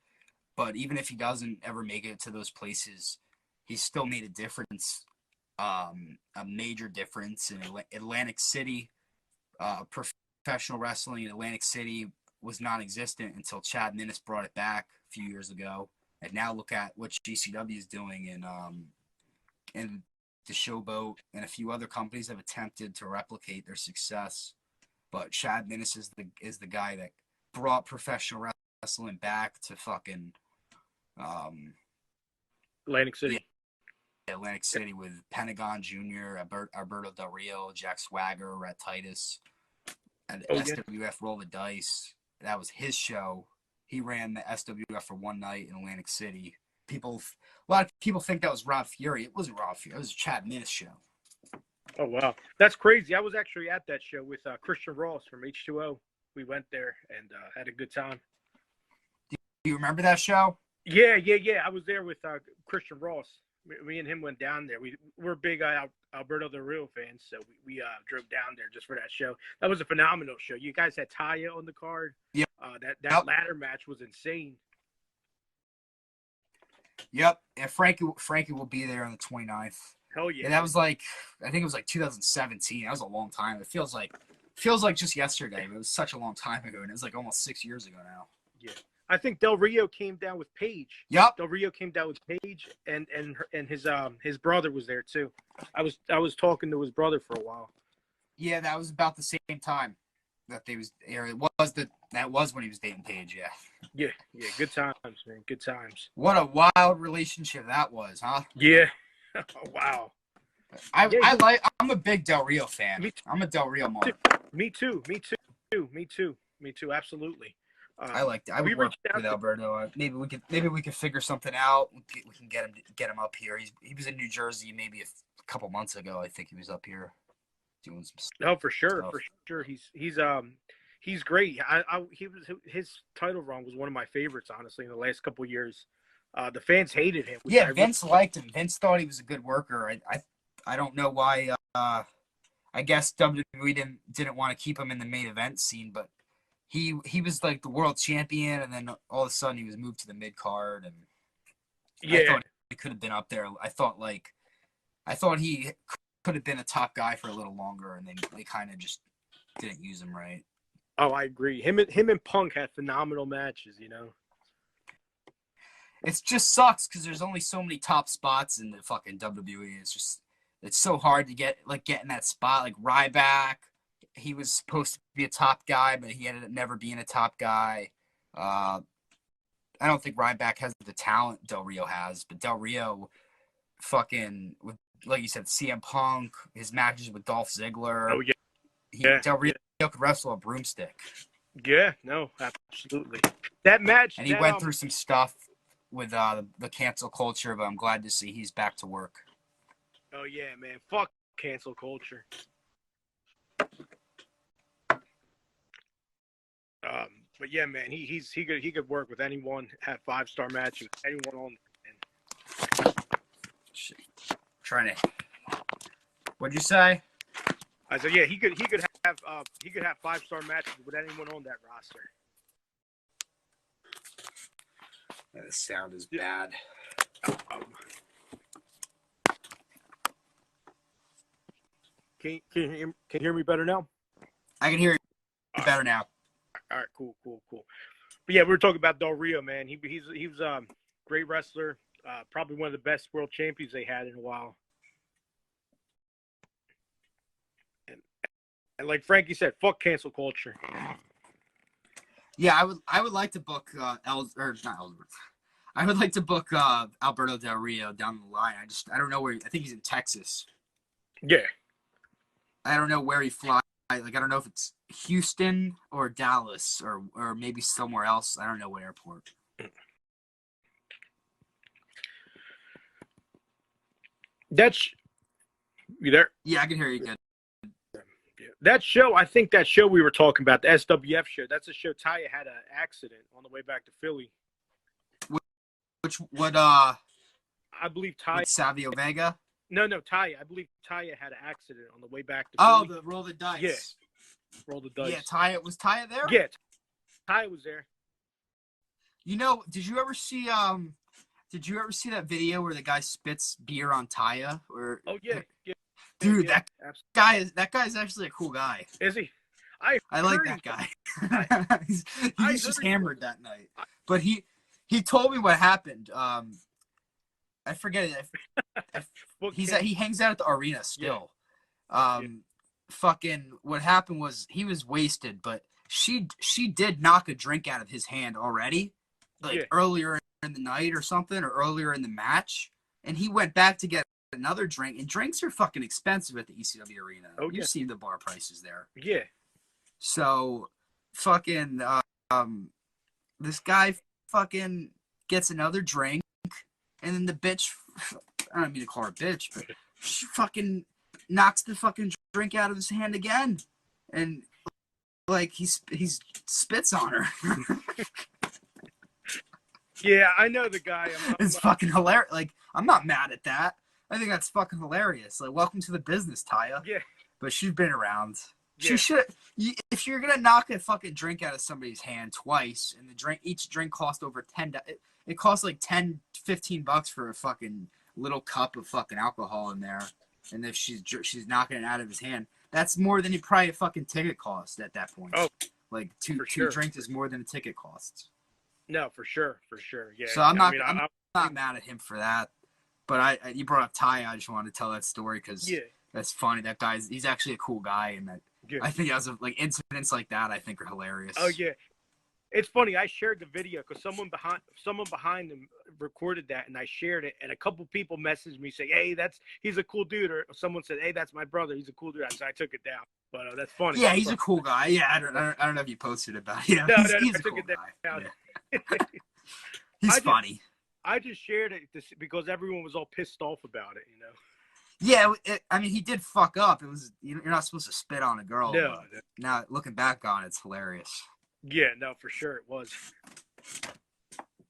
But even if he doesn't ever make it to those places, he's still made a difference, a major difference in Atlantic City. Professional wrestling in Atlantic City was non-existent until Chad Minnis brought it back a few years ago. And now look at what GCW is doing, and the Showboat and a few other companies have attempted to replicate their success. But Chad Minnis is the guy that brought professional wrestling back to fucking Atlantic City. Yeah, Atlantic City, with Pentagon Jr., Alberto Del Rio, Jack Swagger, Rhett Titus, and SWF Roll the Dice. That was his show. He ran the SWF for one night in Atlantic City. A lot of people think that was Rob Fury. It wasn't Rob Fury. It was a Chad Minnis show. Oh, wow. That's crazy. I was actually at that show with Christian Ross from H2O. We went there and had a good time. Do you remember that show? Yeah. I was there with Christian Ross. Me and him went down there. We're big Alberto Del Rio fans, so we drove down there just for that show. That was a phenomenal show. You guys had Taya on the card. Yep. That ladder match was insane. Yep. And Frankie will be there on the 29th. Hell yeah. And that was like, I think it was like 2017. That was a long time. It feels like just yesterday, but it was such a long time ago, and it was like almost 6 years ago now. Yeah. I think Del Rio came down with Paige. Yep. Del Rio came down with Paige, and his brother was there too. I was talking to his brother for a while. Yeah, that was about the same time that they was. That was when he was dating Paige. Yeah. Yeah. Good times, man. Good times. What a wild relationship that was, huh? Yeah. Wow. I'm a big Del Rio fan. I'm a Del Rio mark. Me too. Absolutely. I liked it. I would work with Alberto. Maybe we could figure something out. We can get him up here. He was in New Jersey maybe a couple months ago. I think he was up here doing some stuff. No, for sure. He's great. His title run was one of my favorites, honestly, in the last couple of years. The fans hated him. Yeah, Vince liked him. Vince thought he was a good worker. I don't know why. I guess WWE didn't want to keep him in the main event scene, but he was like the world champion, and then all of a sudden he was moved to the mid card, and I thought he could have been up there. I thought he could have been a top guy for a little longer, and they kind of just didn't use him right. Oh, I agree. Him and Punk had phenomenal matches, you know. It just sucks because there's only so many top spots in the fucking WWE. It's so hard to get in that spot. Like Ryback, he was supposed to be a top guy, but he ended up never being a top guy. I don't think Ryback has the talent Del Rio has, but Del Rio, fucking, with, like you said, CM Punk, his matches with Dolph Ziggler. Oh yeah. Del Rio could wrestle a broomstick. Yeah, no, absolutely. That match, and he went through some stuff with the cancel culture, but I'm glad to see he's back to work. Oh yeah, man! Fuck cancel culture. But yeah, man, he could work with anyone, have 5-star matches, anyone on. Trying to. What'd you say? I said, yeah, he could have 5-star matches with anyone on that roster. Yeah, the sound is bad. Can you hear me better now? I can hear you better now. All right, cool. But yeah, we were talking about Del Rio, man. He was a great wrestler, probably one of the best world champions they had in a while. And like Frankie said, fuck cancel culture. Yeah, I would like to book I would like to book Alberto Del Rio down the line. I don't know where. I think he's in Texas. Yeah. I don't know where he flies. Like I don't know if it's Houston or Dallas or maybe somewhere else. I don't know what airport. You there? Yeah, I can hear you good. That show, I think that show we were talking about, the SWF show, that's a show Taya had an accident on the way back to Philly. I believe Taya. Savio Vega? No, Taya. I believe Taya had an accident on the way back to Philly. Oh, the roll the dice. Yeah. Roll the dice. Yeah, was Taya there? Yeah. Taya was there. You know, did you ever see that video where the guy spits beer on Taya? Oh yeah. Dude, yeah, that guy's actually a cool guy. Is he? I like that guy. he was just hammered that night. But he told me what happened. I forget it. He hangs out at the arena still. Yeah. Fucking what happened was he was wasted, but she did knock a drink out of his hand already, earlier in the night or something, or earlier in the match, and he went back to get another drink, and drinks are fucking expensive at the ECW arena. Oh, yeah. You've seen the bar prices there. Yeah. So fucking this guy fucking gets another drink, and then the bitch, I don't mean to call her a bitch, but she fucking knocks the fucking drink out of his hand again, and like he spits on her. Yeah, I know the guy. It's fucking hilarious. Like I'm not mad at that. I think that's fucking hilarious. Like, welcome to the business, Taya. Yeah. But she's been around. Yeah. She should. If you're gonna knock a fucking drink out of somebody's hand twice, and each drink cost over it costs like $10-15 for a fucking little cup of fucking alcohol in there, and if she's knocking it out of his hand, that's more than probably a fucking ticket cost at that point. Oh, like two drinks is more than a ticket costs. No, for sure. Yeah. So I'm not mad at him for that. But you brought up Ty. I just wanted to tell that story because that's funny. That he's actually a cool guy, and I think as of like incidents like that, I think are hilarious. Oh yeah, it's funny. I shared the video because someone behind him recorded that, and I shared it. And a couple people messaged me saying, "Hey, he's a cool dude," or someone said, "Hey, that's my brother. He's a cool dude." So I took it down. But that's funny. Yeah, he's a cool guy. Yeah, I don't know if you posted about it. Yeah, he's a cool guy. Yeah. He's funny. I just shared it because everyone was all pissed off about it, Yeah, I mean, he did fuck up. It was you're not supposed to spit on a girl. No. Now looking back on it, it's hilarious. Yeah, no, for sure it was.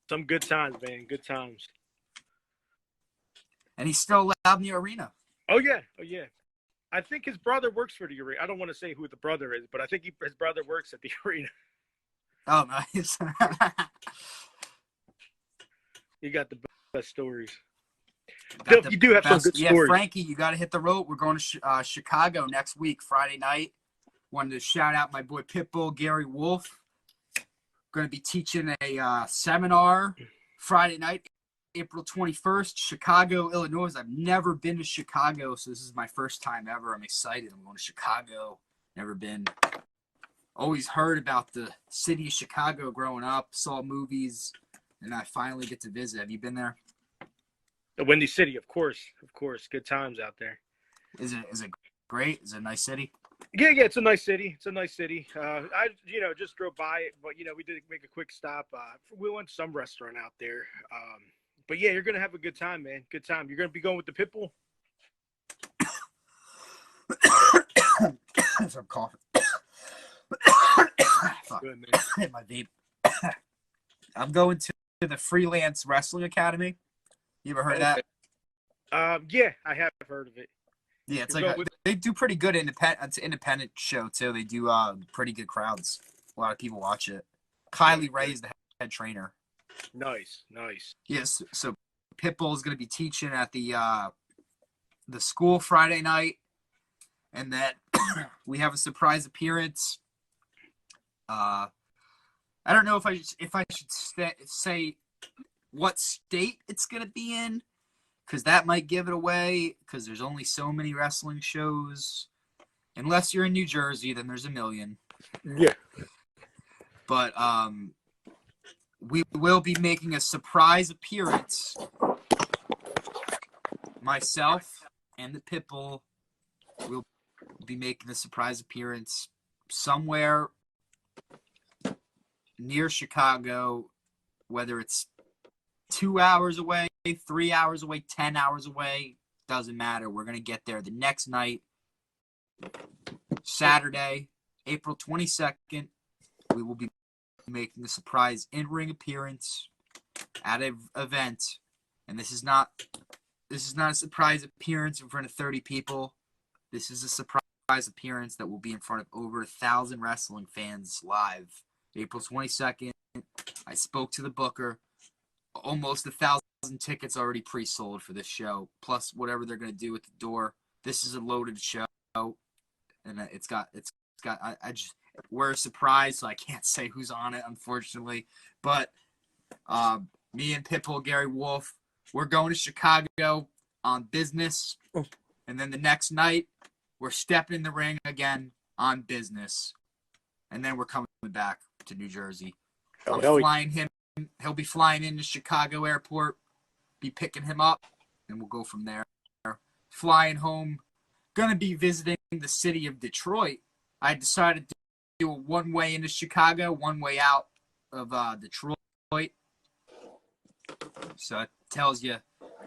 Some good times, man. Good times. And he's still allowed in the arena. Oh yeah. I think his brother works for the arena. I don't want to say who the brother is, but I think his brother works at the arena. Oh, nice. You got the best stories. You do have some good stories. Yeah, Frankie, you got to hit the road. We're going to Chicago next week, Friday night. Wanted to shout out my boy Pitbull, Gary Wolf. Going to be teaching a seminar Friday night, April 21st, Chicago, Illinois. I've never been to Chicago, so this is my first time ever. I'm excited. I'm going to Chicago. Never been. Always heard about the city of Chicago growing up, saw movies, and I finally get to visit. Have you been there? The Windy City, of course. Good times out there. Is it great? Is it a nice city? Yeah, it's a nice city. I just drove by it, but we did make a quick stop. We went to some restaurant out there. But yeah, you're gonna have a good time, man. Good time. You're gonna be going with the Pitbull. I'm coughing. Good, man. Hit my vape. I'm going to the Freelance Wrestling Academy. You ever heard of that? Yeah, I have heard of it. Yeah, it's they do pretty good independent. It's an independent show too. They do pretty good crowds. A lot of people watch it. Kylie Ray is the head trainer. Nice. Yes, so Pitbull is going to be teaching at the school Friday night, and then we have a surprise appearance. I don't know if I should say what state it's going to be in, because that might give it away, because there's only so many wrestling shows. Unless you're in New Jersey, then there's a million. Yeah. But we will be making a surprise appearance. Myself and the Pitbull will be making a surprise appearance somewhere near Chicago, whether it's 2 hours away, 3 hours away, 10 hours away, doesn't matter. We're going to get there the next night, Saturday, April 22nd. We will be making a surprise in-ring appearance at an event. And this is not a surprise appearance in front of 30 people. This is a surprise appearance that will be in front of over 1,000 wrestling fans live. April 22nd. I spoke to the booker. Almost 1,000 tickets already pre-sold for this show, plus whatever they're going to do at the door. This is a loaded show, and we're surprised, so I can't say who's on it, unfortunately. But me and Pitbull, Gary Wolf, we're going to Chicago on business, and then the next night we're stepping in the ring again on business, and then we're coming back to New Jersey. I'm flying him. He'll be flying into Chicago airport, be picking him up, and we'll go from there. Flying home, gonna be visiting the city of Detroit. I decided to do a one-way into Chicago, one-way out of Detroit. So it tells you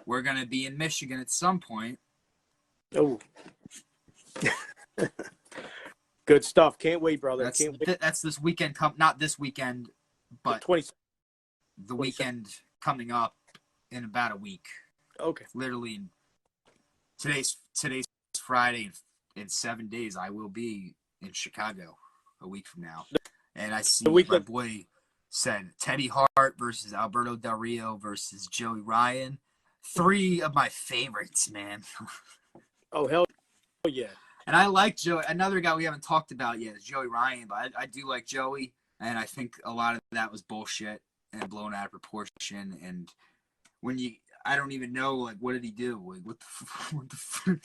we're gonna be in Michigan at some point. Oh. Good stuff. Can't wait, brother. That's this weekend. Not this weekend, but the weekend coming up in about a week. Okay. Literally, today's Friday. In 7 days, I will be in Chicago a week from now, and I see my boy said Teddy Hart versus Alberto Del Rio versus Joey Ryan. 3 of my favorites, man. Oh, hell yeah. And I like Joey. Another guy we haven't talked about yet is Joey Ryan, but I do like Joey, and I think a lot of that was bullshit and blown out of proportion. And when I don't even know, like, what did he do? Like, what the fuck?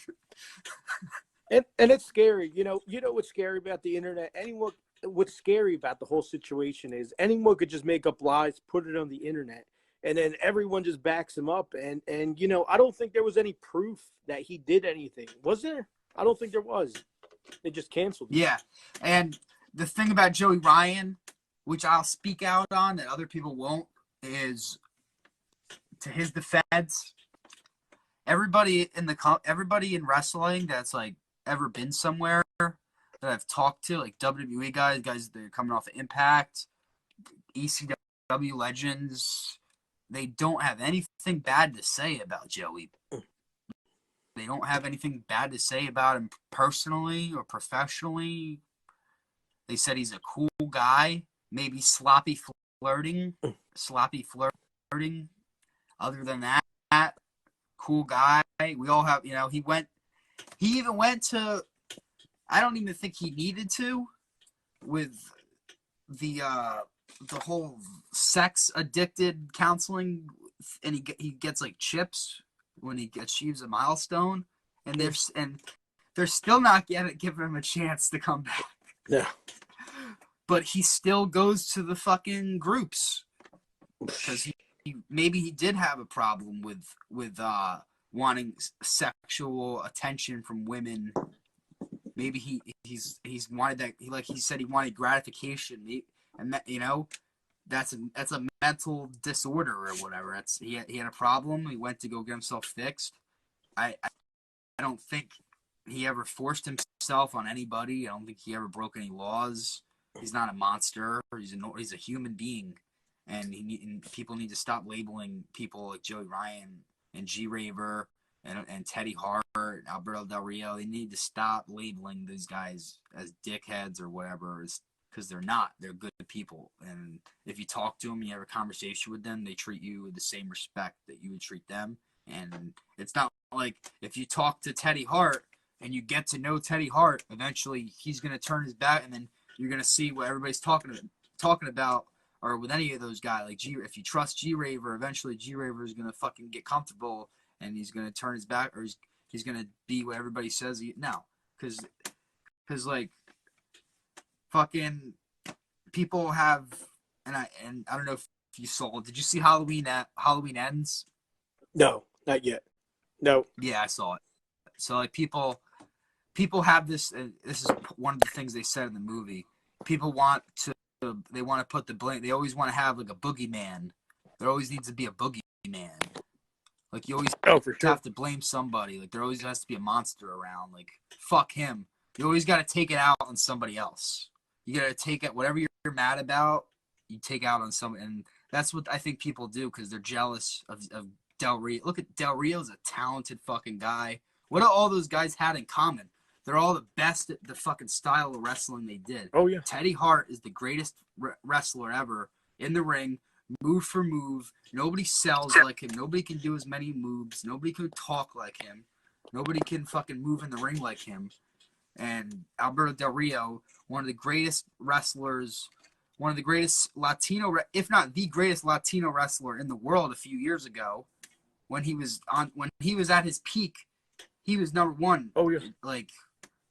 And it's scary. You know what's scary about the internet? What's scary about the whole situation is anyone could just make up lies, put it on the internet, and then everyone just backs him up. And I don't think there was any proof that he did anything. Was there? I don't think there was. They just canceled him. Yeah. And the thing about Joey Ryan, which I'll speak out on that other people won't, is to his defense, everybody in wrestling that's like ever been somewhere that I've talked to, like WWE guys that are coming off of Impact, ECW legends, they don't have anything bad to say about Joey. They don't have anything bad to say about him personally or professionally. They said he's a cool guy, maybe sloppy flirting. Other than that, cool guy. We all have, he even went to, I don't even think he needed to, with the whole sex addicted counseling, and he gets like chips when he achieves a milestone, and they're still not giving him a chance to come back. Yeah. But he still goes to the fucking groups because maybe he did have a problem with wanting sexual attention from women. Maybe he's wanted that, like he said, he wanted gratification, and that, that's a mental disorder or whatever. He had a problem. He went to go get himself fixed. I don't think he ever forced himself on anybody. I don't think he ever broke any laws. He's not a monster. He's a human being, and people need to stop labeling people like Joey Ryan and G Raver and Teddy Hart and Alberto Del Rio. They need to stop labeling these guys as dickheads or whatever, because they're not. They're good people, and if you talk to them, you have a conversation with them, they treat you with the same respect that you would treat them. And it's not like if you talk to Teddy Hart and you get to know Teddy Hart, eventually he's going to turn his back, and then you're going to see what everybody's talking about, or with any of those guys. Like if you trust G Raver, eventually G Raver is going to fucking get comfortable, and he's going to turn his back, or he's going to be what everybody says. No, because like fucking people have, and I don't know if you saw. Did you see Halloween Ends? No, not yet. No. Yeah, I saw it. So like people have this. This is one of the things they said in the movie. People want to put the blame. They always want to have like a boogeyman. There always needs to be a boogeyman. Like you always have to blame somebody. Like there always has to be a monster around. Like fuck him. You always got to take it out on somebody else. You got to take it, whatever you're mad about, you take out on someone. And that's what I think people do because they're jealous of Del Rio. Look at Del Rio's a talented fucking guy. What do all those guys had in common? They're all the best at the fucking style of wrestling they did. Oh, yeah. Teddy Hart is the greatest wrestler ever in the ring, move for move. Nobody sells like him. Nobody can do as many moves. Nobody can talk like him. Nobody can fucking move in the ring like him. And Alberto Del Rio, one of the greatest wrestlers, one of the greatest Latino, if not the greatest Latino wrestler in the world a few years ago, when he was at his peak, he was number one. Oh, yeah. Like,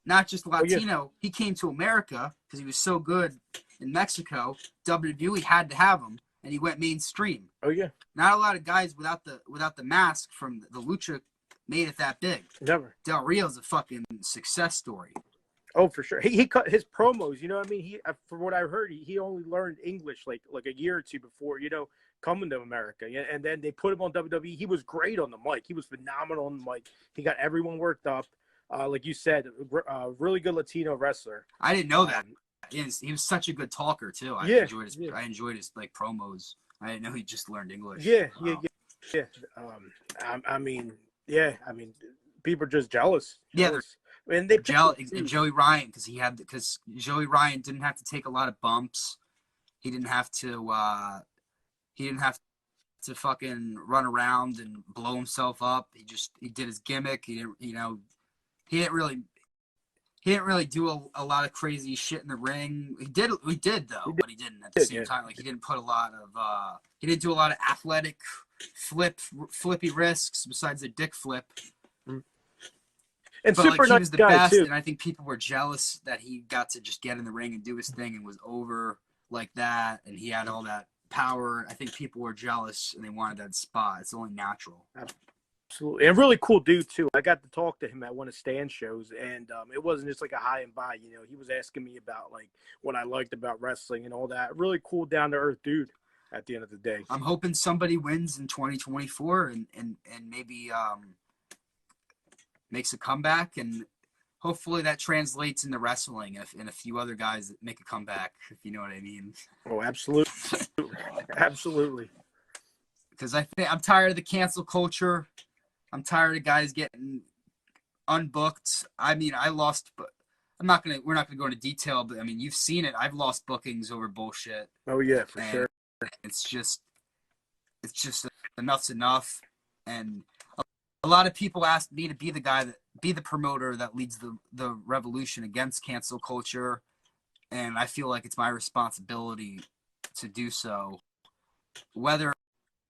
not just Latino. Oh, yeah. He came to America because he was so good in Mexico. WWE had to have him, and he went mainstream. Oh, yeah. Not a lot of guys without the mask from the Lucha made it that big. Never. Del Rio's a fucking success story. Oh, for sure. He cut his promos. You know what I mean? He, from what I've heard, he only learned English like a year or two before, coming to America. And then they put him on WWE. He was great on the mic. He was phenomenal on the mic. He got everyone worked up. Like you said, really good Latino wrestler. I didn't know that. He was such a good talker too. I enjoyed his like promos. I didn't know he just learned English. Yeah. Yeah. I mean, people are just jealous. Yeah, and they jealous. And Joey Ryan, because Joey Ryan didn't have to take a lot of bumps. He didn't have to. He didn't have to fucking run around and blow himself up. He did his gimmick. He didn't really do a lot of crazy shit in the ring. He did though, but he didn't at the same time. Like he didn't put a lot of he didn't do a lot of athletic flippy risks besides the dick flip. And but super like, he was the best, too. And I think people were jealous that he got to just get in the ring and do his thing and was over like that, and he had all that power. I think people were jealous and they wanted that spot. It's only natural. Absolutely. And really cool dude too. I got to talk to him at one of Stan's shows, and it wasn't just like a hi and bye. He was asking me about like what I liked about wrestling and all that. Really cool, down to earth dude. At the end of the day, I'm hoping somebody wins in 2024 and maybe makes a comeback, and hopefully that translates into wrestling and a few other guys that make a comeback, if you know what I mean. Oh, absolutely. Absolutely. Because I'm tired of the cancel culture. I'm tired of guys getting unbooked. I mean, we're not gonna go into detail, but I mean, you've seen it. I've lost bookings over bullshit. Oh yeah, for sure. It's just enough's enough. And a lot of people ask me to be the promoter that leads the revolution against cancel culture. And I feel like it's my responsibility to do so, whether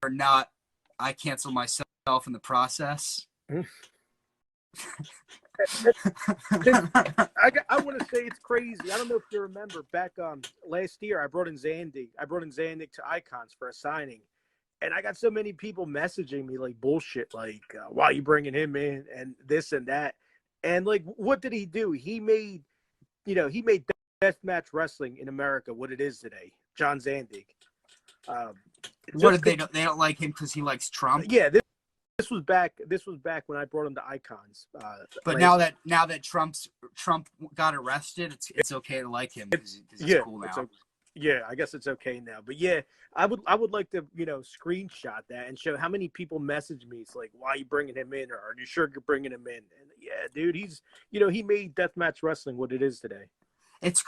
or not I cancel myself in the process. I want to say it's crazy. I don't know if you remember back last year, I brought in Zandig to Icons for a signing, and I got so many people messaging me like bullshit, like why are you bringing him in and this and that, and like what did he do? He made deathmatch wrestling in America what it is today. John Zandig. What if they don't like him because he likes Trump? Yeah. This was back when I brought him to Icons. But now that Trump got arrested, it's okay to like him because he's cool now. Yeah, I guess it's okay now. But yeah, I would like to screenshot that and show how many people message me. It's like, why are you bringing him in? Or are you sure you're bringing him in? And yeah, dude, he's he made deathmatch wrestling what it is today. It's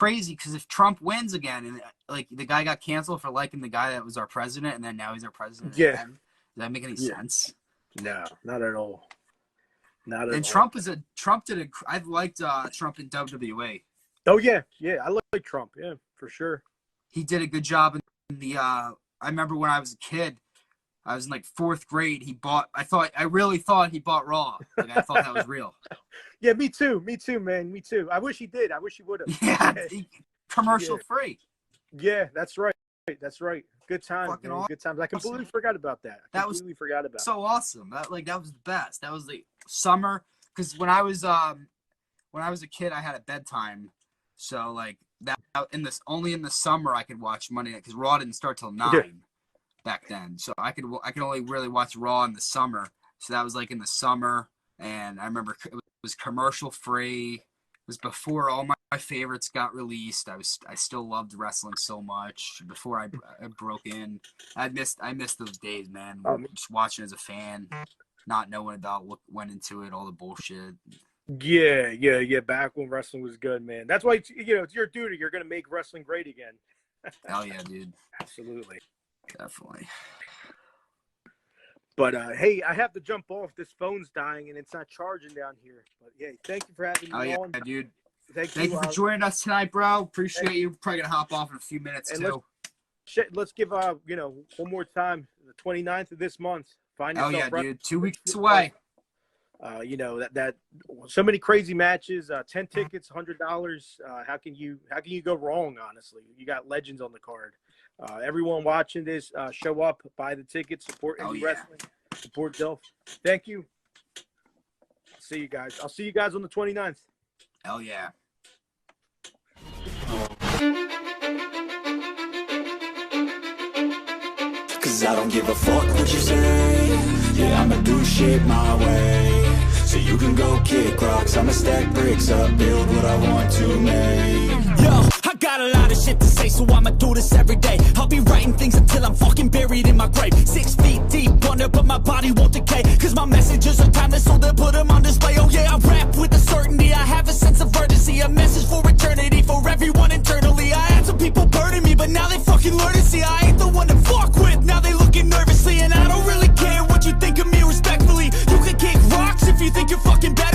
crazy because if Trump wins again, and like the guy got canceled for liking the guy that was our president, and then now he's our president. Yeah. Again. Does that make any sense? No, not at all. Not at all. And I've liked Trump in WWE. Oh yeah, I like Trump. Yeah, for sure. He did a good job in the. I remember when I was a kid, I was in like 4th grade. I really thought he bought Raw. Like I thought that was real. Yeah, me too, man. Me too. I wish he did. I wish he would have. Yeah, commercial free. Yeah, that's right. That's right. Good times, Fucking man. awesome. Good times. I completely forgot about that. Forgot about so awesome. That was the best. That was the summer. Because when I was a kid, I had a bedtime. So like that only in the summer I could watch Monday Night because Raw didn't start till 9 back then. So I could only really watch Raw in the summer. So that was like in the summer, and I remember it was commercial free. It was before all my favorites got released. I still loved wrestling so much. Before I broke in, I missed those days, man. Just watching as a fan, not knowing about what went into it, all the bullshit. Yeah. Back when wrestling was good, man. That's why it's your duty. You're gonna make wrestling great again. Hell yeah, dude. Absolutely. Definitely. But hey, I have to jump off. This phone's dying and it's not charging down here. But yeah, thank you for having me on. Yeah, dude. Thank you for joining us tonight, bro. Appreciate you. Probably gonna hop off in a few minutes too. Let's give one more time, the 29th of this month. Find yourself. Oh yeah, dude. 2 weeks away. That so many crazy matches. 10 tickets, $100. How can you go wrong? Honestly, you got legends on the card. Everyone watching this, show up, buy the tickets, support indie wrestling, support Dilf. Thank you. See you guys. I'll see you guys on the 29th. Hell yeah. Cause I don't give a fuck what you say. Yeah, I'ma do shit my way. So you can go kick rocks, I'ma stack bricks up, build what I want to make. Yo, I got a lot of shit shit to say, so I'ma do this every day. I'll be writing things until I'm fucking buried in my grave. 6 feet deep under, but my body won't decay. Cause my messages are timeless, so they'll put them on display. Oh yeah, I rap with a certainty, I have a sense of urgency. A message for eternity, for everyone internally. I had some people burning me, but now they fucking learn to see I ain't the one to fuck with, now they looking nervously. And I don't really care what you think of me respectfully. You can kick rocks if you think you're fucking better